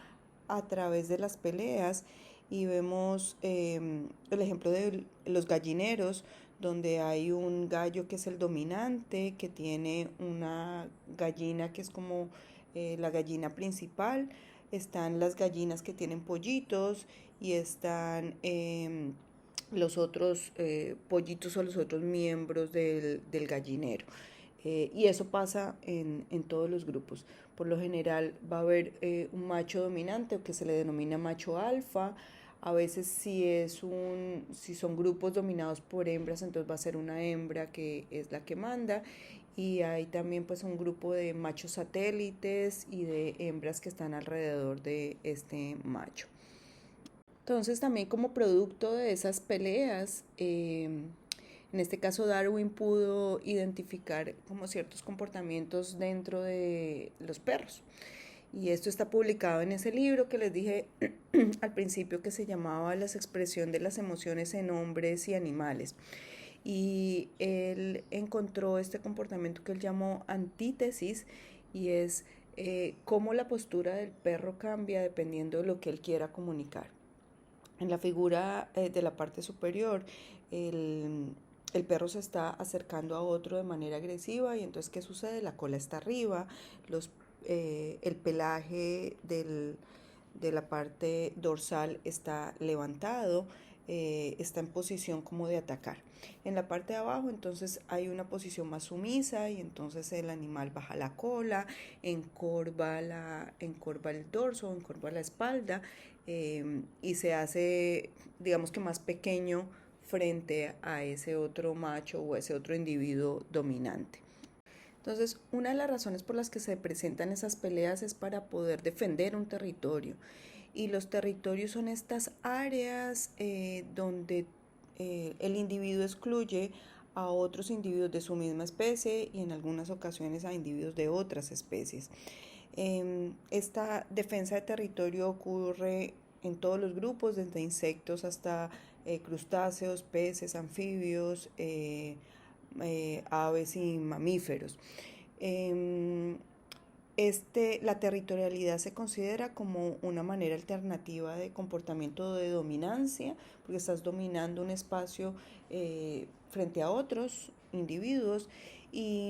a través de las peleas, y vemos el ejemplo de los gallineros, donde hay un gallo que es el dominante, que tiene una gallina que es como la gallina principal, están las gallinas que tienen pollitos y están los otros pollitos o los otros miembros del gallinero. Y eso pasa en todos los grupos. Por lo general va a haber un macho dominante o que se le denomina macho alfa. A veces si son grupos dominados por hembras, entonces va a ser una hembra que es la que manda. Y hay también pues un grupo de machos satélites y de hembras que están alrededor de este macho. Entonces también como producto de esas peleas, en este caso Darwin pudo identificar como ciertos comportamientos dentro de los perros. Y esto está publicado en ese libro que les dije al principio, que se llamaba Las expresión de las emociones en hombres y animales. Y él encontró este comportamiento que él llamó antítesis, y es cómo la postura del perro cambia dependiendo de lo que él quiera comunicar. En la figura de la parte superior, el perro se está acercando a otro de manera agresiva, y entonces ¿qué sucede? La cola está arriba, el pelaje de la parte dorsal está levantado, está en posición como de atacar. En la parte de abajo entonces hay una posición más sumisa, y entonces el animal baja la cola, encorva el dorso, encorva la espalda, y se hace, digamos que más pequeño frente a ese otro macho o ese otro individuo dominante. Entonces, una de las razones por las que se presentan esas peleas es para poder defender un territorio. Y los territorios son estas áreas donde el individuo excluye a otros individuos de su misma especie, y en algunas ocasiones a individuos de otras especies. Esta defensa de territorio ocurre en todos los grupos, desde insectos hasta crustáceos, peces, anfibios, aves y mamíferos. La territorialidad se considera como una manera alternativa de comportamiento de dominancia, porque estás dominando un espacio frente a otros individuos, y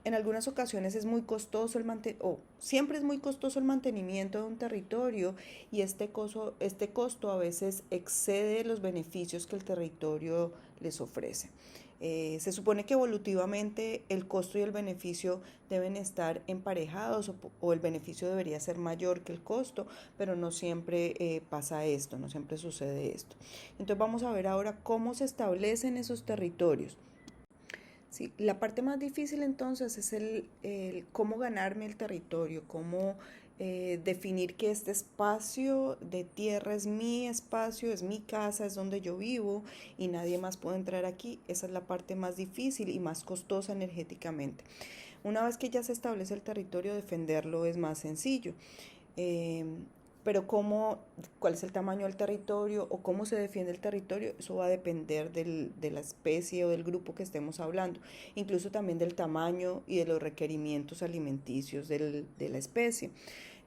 en algunas ocasiones es muy costoso siempre es muy costoso el mantenimiento de un territorio, y este costo a veces excede los beneficios que el territorio les ofrece. Se supone que evolutivamente el costo y el beneficio deben estar emparejados o el beneficio debería ser mayor que el costo, pero no siempre pasa esto, no siempre sucede esto. Entonces vamos a ver ahora cómo se establecen esos territorios. Sí, la parte más difícil entonces es el cómo ganarme el territorio, cómo definir que este espacio de tierra es mi espacio, es mi casa, es donde yo vivo y nadie más puede entrar aquí. Esa es la parte más difícil y más costosa energéticamente. Una vez que ya se establece el territorio, defenderlo es más sencillo. Eh, pero cuál es el tamaño del territorio o cómo se defiende el territorio, eso va a depender de la especie o del grupo que estemos hablando, incluso también del tamaño y de los requerimientos alimenticios de la especie.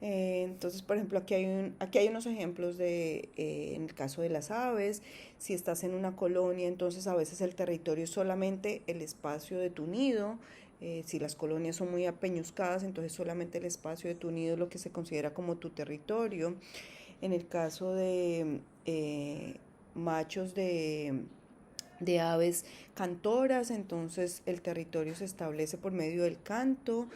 Entonces, por ejemplo, aquí hay unos ejemplos en el caso de las aves. Si estás en una colonia, entonces a veces el territorio es solamente el espacio de tu nido. Si las colonias son muy apeñuscadas, entonces solamente el espacio de tu nido es lo que se considera como tu territorio. En el caso de machos de aves cantoras, entonces el territorio se establece por medio del canto.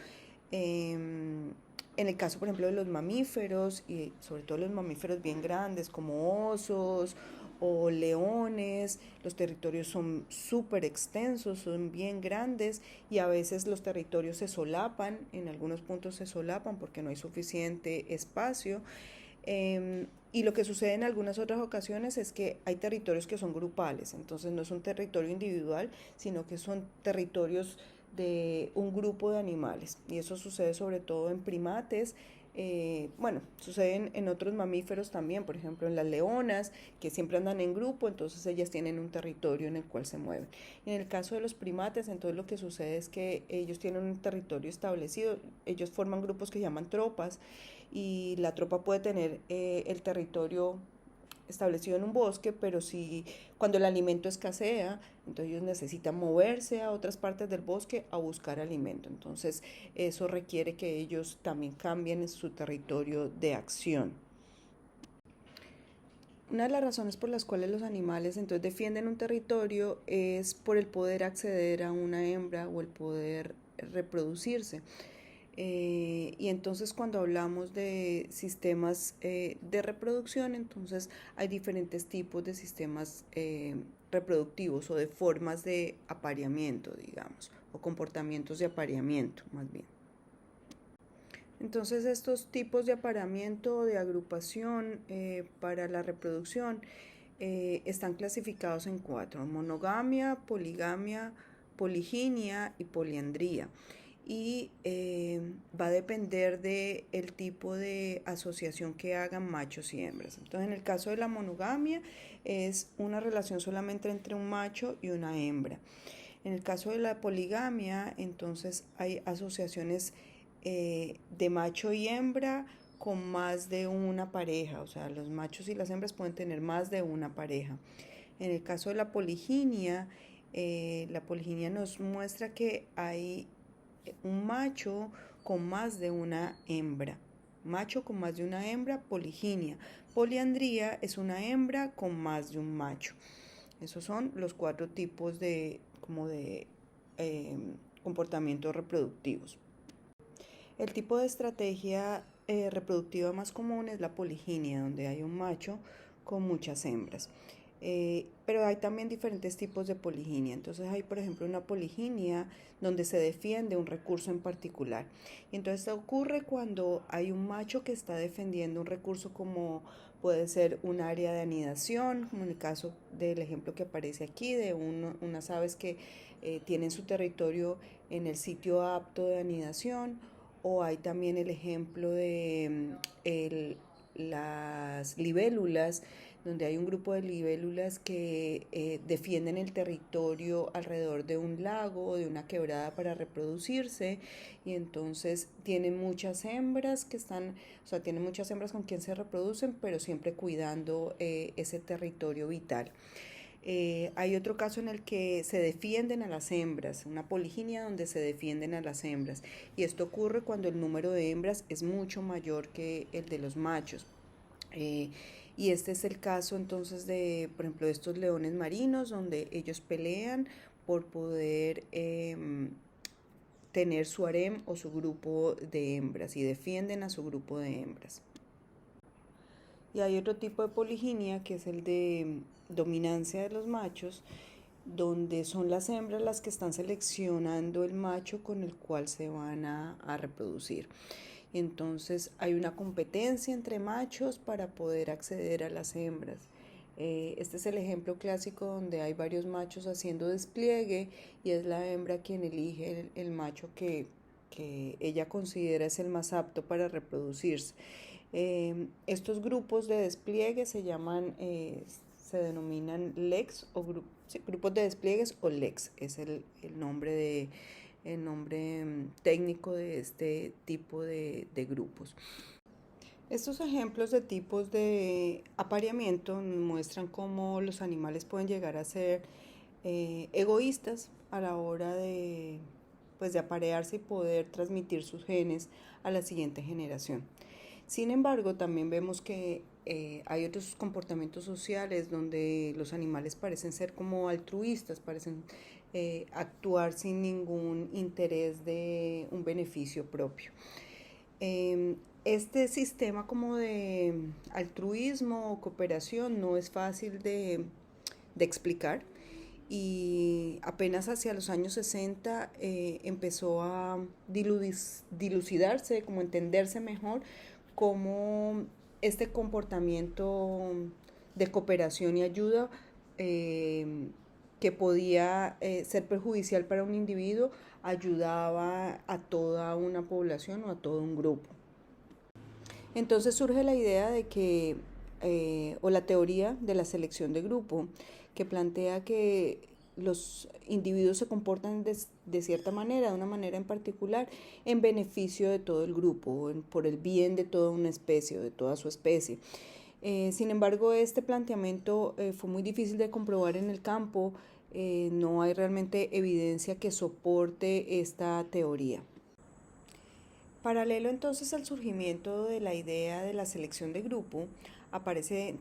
En el caso, por ejemplo, de los mamíferos, y sobre todo los mamíferos bien grandes como osos o leones, los territorios son súper extensos, son bien grandes y a veces los territorios se solapan, en algunos puntos se solapan porque no hay suficiente espacio. Y lo que sucede en algunas otras ocasiones es que hay territorios que son grupales, entonces no es un territorio individual, sino que son territorios de un grupo de animales. Y eso sucede sobre todo en primates. Bueno, sucede en otros mamíferos también, por ejemplo en las leonas, que siempre andan en grupo, entonces ellas tienen un territorio en el cual se mueven. Y en el caso de los primates, entonces lo que sucede es que ellos tienen un territorio establecido, ellos forman grupos que se llaman tropas, y la tropa puede tener el territorio establecido en un bosque, pero si cuando el alimento escasea, entonces ellos necesitan moverse a otras partes del bosque a buscar alimento. Entonces eso requiere que ellos también cambien su territorio de acción. Una de las razones por las cuales los animales entonces defienden un territorio es por el poder acceder a una hembra o el poder reproducirse. Y entonces cuando hablamos de sistemas de reproducción, entonces hay diferentes tipos de sistemas reproductivos o de formas de apareamiento, digamos, o comportamientos de apareamiento más bien. Entonces estos tipos de apareamiento o de agrupación para la reproducción están clasificados en 4: monogamia, poligamia, poliginia y poliandría. Y va a depender del tipo de asociación que hagan machos y hembras. Entonces, en el caso de la monogamia es una relación solamente entre un macho y una hembra. En el caso de la poligamia, entonces hay asociaciones de macho y hembra con más de una pareja, o sea, los machos y las hembras pueden tener más de una pareja. En el caso de la poliginia nos muestra que hay un macho con más de una hembra. Macho con más de una hembra, poliginia. Poliandría es una hembra con más de un macho. Esos son los 4 tipos de comportamientos reproductivos. El tipo de estrategia reproductiva más común es la poliginia, donde hay un macho con muchas hembras. Pero hay también diferentes tipos de poliginia. Entonces hay, por ejemplo, una poliginia donde se defiende un recurso en particular. Y entonces esto ocurre cuando hay un macho que está defendiendo un recurso como puede ser un área de anidación, como en el caso del ejemplo que aparece aquí, de unas aves que tienen su territorio en el sitio apto de anidación, o hay también el ejemplo de las libélulas, donde hay un grupo de libélulas que defienden el territorio alrededor de un lago o de una quebrada para reproducirse, y entonces tienen muchas hembras tienen muchas hembras con quien se reproducen, pero siempre cuidando ese territorio vital. Hay otro caso en el que se defienden a las hembras, una poliginia donde se defienden a las hembras, y esto ocurre cuando el número de hembras es mucho mayor que el de los machos. Y este es el caso entonces por ejemplo, de estos leones marinos, donde ellos pelean por poder tener su harem o su grupo de hembras y defienden a su grupo de hembras. Y hay otro tipo de poliginia que es el de dominancia de los machos, donde son las hembras las que están seleccionando el macho con el cual se van a reproducir. Entonces hay una competencia entre machos para poder acceder a las hembras. Este es el ejemplo clásico donde hay varios machos haciendo despliegue y es la hembra quien elige el macho que ella considera es el más apto para reproducirse. Estos grupos de despliegue se denominan lex o grupos de despliegues o lex, es el nombre técnico de este tipo de grupos. Estos ejemplos de tipos de apareamiento muestran cómo los animales pueden llegar a ser egoístas a la hora de aparearse y poder transmitir sus genes a la siguiente generación. Sin embargo, también vemos que hay otros comportamientos sociales donde los animales parecen ser como altruistas, parecen actuar sin ningún interés de un beneficio propio. Este sistema como de altruismo o cooperación no es fácil de explicar y apenas hacia los años 60 empezó a dilucidarse, como entenderse mejor cómo este comportamiento de cooperación y ayuda que podía ser perjudicial para un individuo ayudaba a toda una población o a todo un grupo. Entonces surge la idea de que, o la teoría de la selección de grupo, que plantea que los individuos se comportan de cierta manera, de una manera en particular, en beneficio de todo el grupo, por el bien de toda una especie o de toda su especie. Sin embargo, este planteamiento fue muy difícil de comprobar en el campo, no hay realmente evidencia que soporte esta teoría. Paralelo entonces al surgimiento de la idea de la selección de grupo, aparece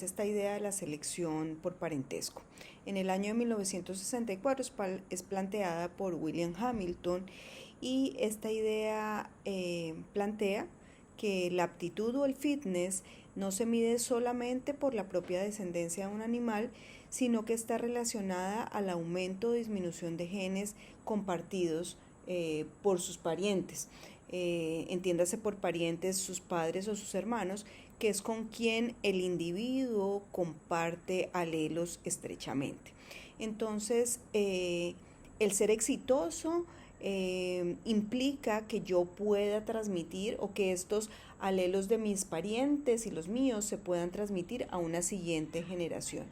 esta idea de la selección por parentesco. En el año de 1964 es planteada por William Hamilton y esta idea plantea que la aptitud o el fitness no se mide solamente por la propia descendencia de un animal, sino que está relacionada al aumento o disminución de genes compartidos por sus parientes. Entiéndase por parientes sus padres o sus hermanos, que es con quien el individuo comparte alelos estrechamente. Entonces, el ser exitoso implica que yo pueda transmitir o que estos alelos de mis parientes y los míos se puedan transmitir a una siguiente generación.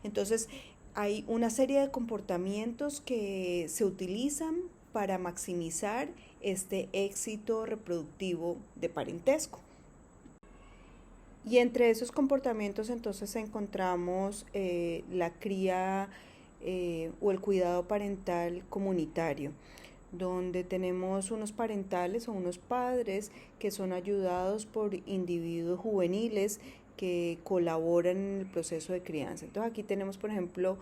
Entonces, hay una serie de comportamientos que se utilizan para maximizar este éxito reproductivo de parentesco. Y entre esos comportamientos entonces encontramos la cría o el cuidado parental comunitario, donde tenemos unos parentales o unos padres que son ayudados por individuos juveniles que colaboran en el proceso de crianza. Entonces aquí tenemos, por ejemplo,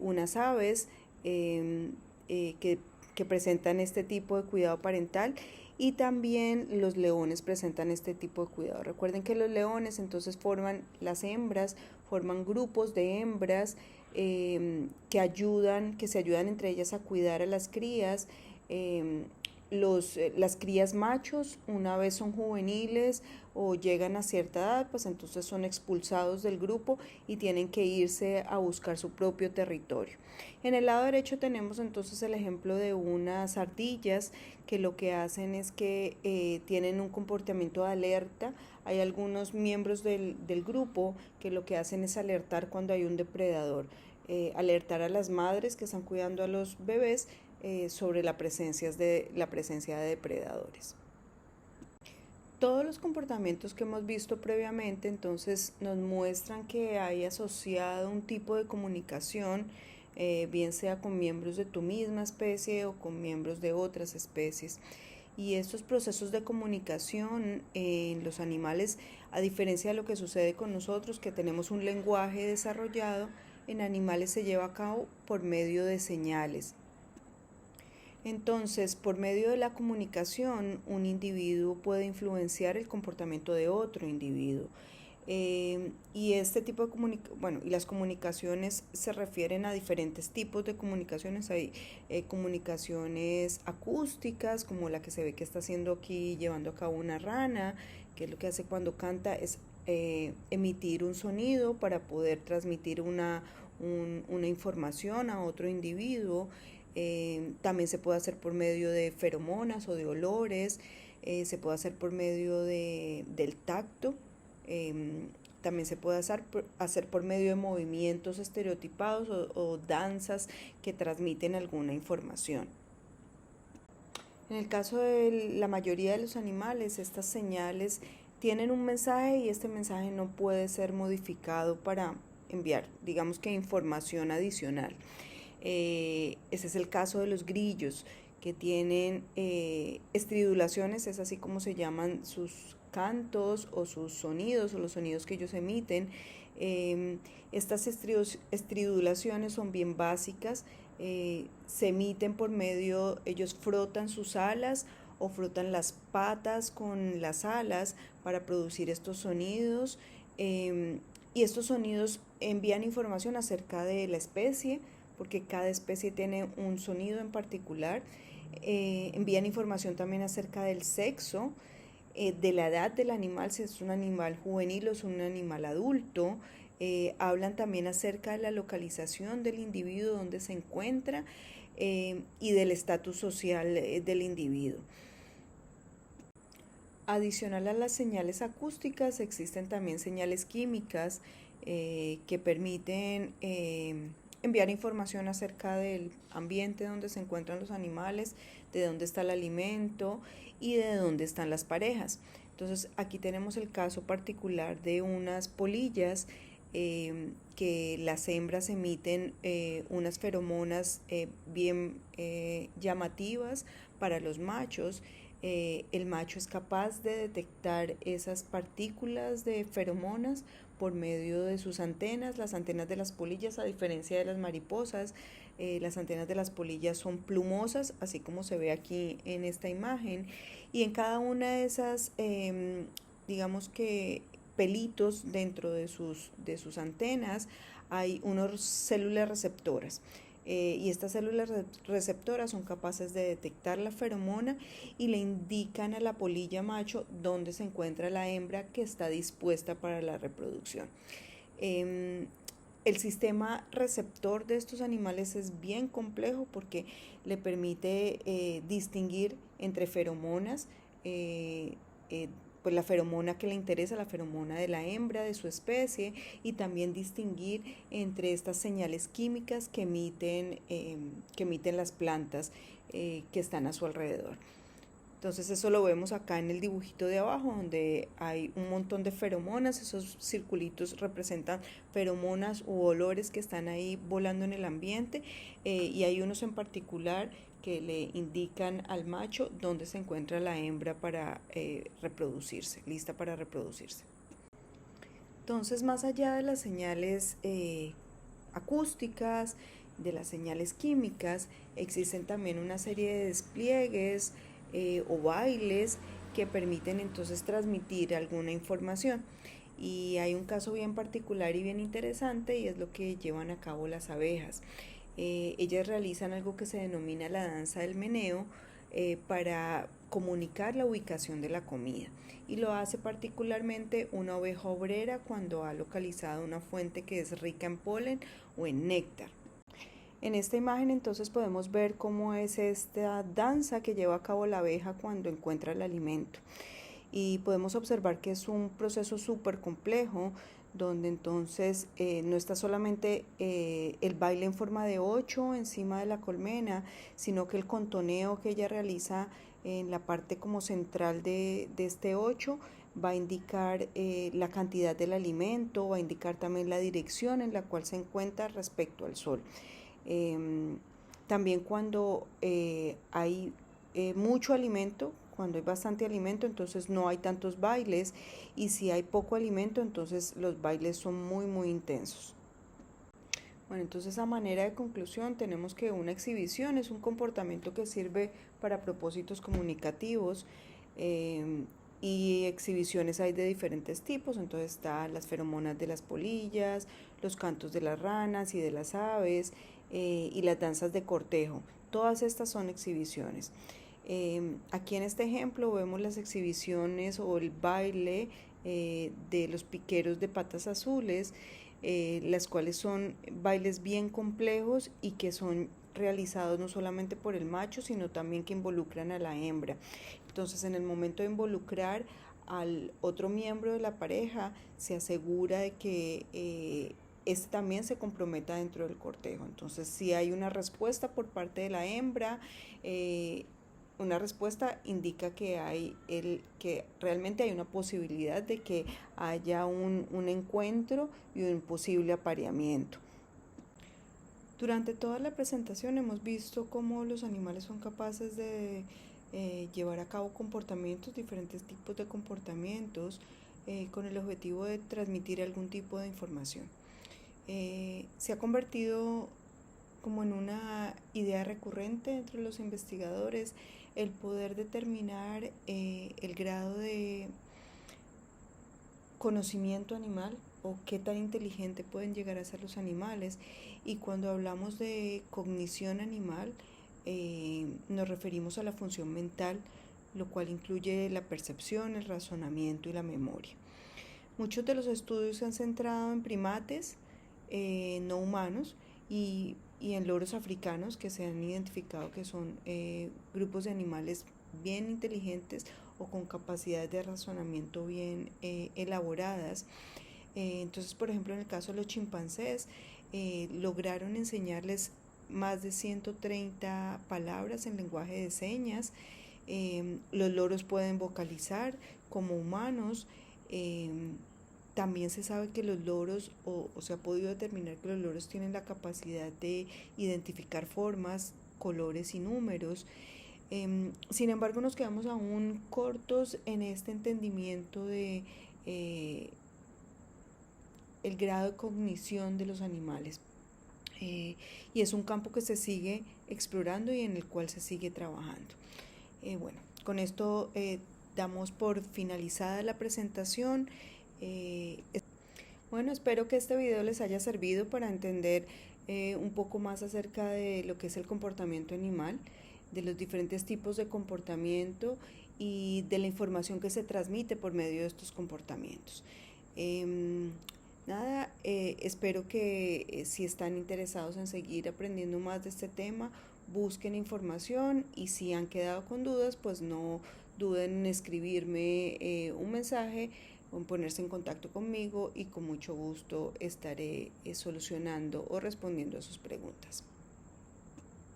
unas aves que presentan este tipo de cuidado parental y también los leones presentan este tipo de cuidado. Recuerden que los leones entonces las hembras forman grupos de hembras que se ayudan entre ellas a cuidar a las crías. Las crías machos, una vez son juveniles o llegan a cierta edad, pues entonces son expulsados del grupo y tienen que irse a buscar su propio territorio. En el lado derecho tenemos entonces el ejemplo de unas ardillas que lo que hacen es que tienen un comportamiento de alerta. Hay algunos miembros del grupo que lo que hacen es alertar cuando hay un depredador, alertar a las madres que están cuidando a los bebés sobre la presencia de depredadores. Todos los comportamientos que hemos visto previamente entonces nos muestran que hay asociado un tipo de comunicación, bien sea con miembros de tu misma especie o con miembros de otras especies. Y estos procesos de comunicación en los animales, a diferencia de lo que sucede con nosotros, que tenemos un lenguaje desarrollado, en animales se lleva a cabo por medio de señales. Entonces, por medio de la comunicación, un individuo puede influenciar el comportamiento de otro individuo. Y este tipo de y las comunicaciones se refieren a diferentes tipos de comunicaciones. Hay comunicaciones acústicas, como la que se ve que está haciendo aquí, llevando a cabo una rana, que es lo que hace cuando canta, es emitir un sonido para poder transmitir una información a otro individuo. También se puede hacer por medio de feromonas o de olores, se puede hacer por medio del tacto, también se puede hacer por medio de movimientos estereotipados o danzas que transmiten alguna información. En el caso de la mayoría de los animales, estas señales tienen un mensaje y este mensaje no puede ser modificado para enviar, digamos que información adicional. Ese es el caso de los grillos, que tienen estridulaciones, es así como se llaman sus cantos o sus sonidos o los sonidos que ellos emiten. Estas estridulaciones son bien básicas, se emiten por medio, ellos frotan sus alas o frotan las patas con las alas para producir estos sonidos, y estos sonidos envían información acerca de la especie, porque cada especie tiene un sonido en particular. Envían información también acerca del sexo, de la edad del animal, si es un animal juvenil o es un animal adulto. Hablan también acerca de la localización del individuo, donde se encuentra, y del estatus social del individuo. Adicional a las señales acústicas, existen también señales químicas que permiten enviar información acerca del ambiente donde se encuentran los animales, de dónde está el alimento y de dónde están las parejas. Entonces, aquí tenemos el caso particular de unas polillas que las hembras emiten unas feromonas bien llamativas para los machos. El macho es capaz de detectar esas partículas de feromonas por medio de sus antenas. Las antenas de las polillas, a diferencia de las mariposas, las antenas de las polillas son plumosas, así como se ve aquí en esta imagen, y en cada una de esas, digamos que pelitos dentro de sus antenas hay unas células receptoras. Y estas células receptoras son capaces de detectar la feromona y le indican a la polilla macho dónde se encuentra la hembra que está dispuesta para la reproducción. El sistema receptor de estos animales es bien complejo porque le permite distinguir entre feromonas, pues la feromona que le interesa, la feromona de la hembra de su especie, y también distinguir entre estas señales químicas que emiten las plantas que están a su alrededor. Entonces eso lo vemos acá en el dibujito de abajo, donde hay un montón de feromonas. Esos circulitos representan feromonas u olores que están ahí volando en el ambiente, y hay unos en particular que le indican al macho dónde se encuentra la hembra para reproducirse, lista para reproducirse. Entonces, más allá de las señales acústicas, de las señales químicas, existen también una serie de despliegues o bailes que permiten entonces transmitir alguna información. Y hay un caso bien particular y bien interesante, y es lo que llevan a cabo las abejas. Ellas realizan algo que se denomina la danza del meneo para comunicar la ubicación de la comida, y lo hace particularmente una oveja obrera cuando ha localizado una fuente que es rica en polen o en néctar. En esta imagen entonces podemos ver cómo es esta danza que lleva a cabo la abeja cuando encuentra el alimento, y podemos observar que es un proceso súper complejo, donde entonces no está solamente el baile en forma de 8 encima de la colmena, sino que el contoneo que ella realiza en la parte como central de este 8 va a indicar la cantidad del alimento, va a indicar también la dirección en la cual se encuentra respecto al sol. También cuando hay mucho alimento, cuando hay bastante alimento, entonces no hay tantos bailes, y si hay poco alimento, entonces los bailes son muy intensos. Bueno, entonces a manera de conclusión tenemos que una exhibición es un comportamiento que sirve para propósitos comunicativos, y exhibiciones hay de diferentes tipos. Entonces está las feromonas de las polillas, los cantos de las ranas y de las aves, y las danzas de cortejo. Todas estas son exhibiciones. Aquí en este ejemplo vemos las exhibiciones o el baile de los piqueros de patas azules, las cuales son bailes bien complejos y que son realizados no solamente por el macho, sino también que involucran a la hembra. Entonces, en el momento de involucrar al otro miembro de la pareja, se asegura de que este también se comprometa dentro del cortejo. Entonces, si hay una respuesta por parte de la hembra, una respuesta indica que realmente hay una posibilidad de que haya un encuentro y un posible apareamiento. Durante toda la presentación hemos visto cómo los animales son capaces de llevar a cabo comportamientos, diferentes tipos de comportamientos, con el objetivo de transmitir algún tipo de información. Se ha convertido como en una idea recurrente entre los investigadores el poder determinar el grado de conocimiento animal o qué tan inteligente pueden llegar a ser los animales. Y cuando hablamos de cognición animal, nos referimos a la función mental, lo cual incluye la percepción, el razonamiento y la memoria. Muchos de los estudios se han centrado en primates no humanos y en loros africanos, que se han identificado que son grupos de animales bien inteligentes o con capacidades de razonamiento bien elaboradas. Entonces, por ejemplo, en el caso de los chimpancés, lograron enseñarles más de 130 palabras en lenguaje de señas. Los loros pueden vocalizar como humanos. También se sabe que los loros, o se ha podido determinar que los loros tienen la capacidad de identificar formas, colores y números. Sin embargo, nos quedamos aún cortos en este entendimiento de el grado de cognición de los animales. Y es un campo que se sigue explorando y en el cual se sigue trabajando. Bueno, con esto damos por finalizada la presentación. Bueno, espero que este video les haya servido para entender un poco más acerca de lo que es el comportamiento animal, de los diferentes tipos de comportamiento y de la información que se transmite por medio de estos comportamientos. Espero que si están interesados en seguir aprendiendo más de este tema, busquen información, y si han quedado con dudas, pues no duden en escribirme un mensaje o en ponerse en contacto conmigo, y con mucho gusto estaré solucionando o respondiendo a sus preguntas.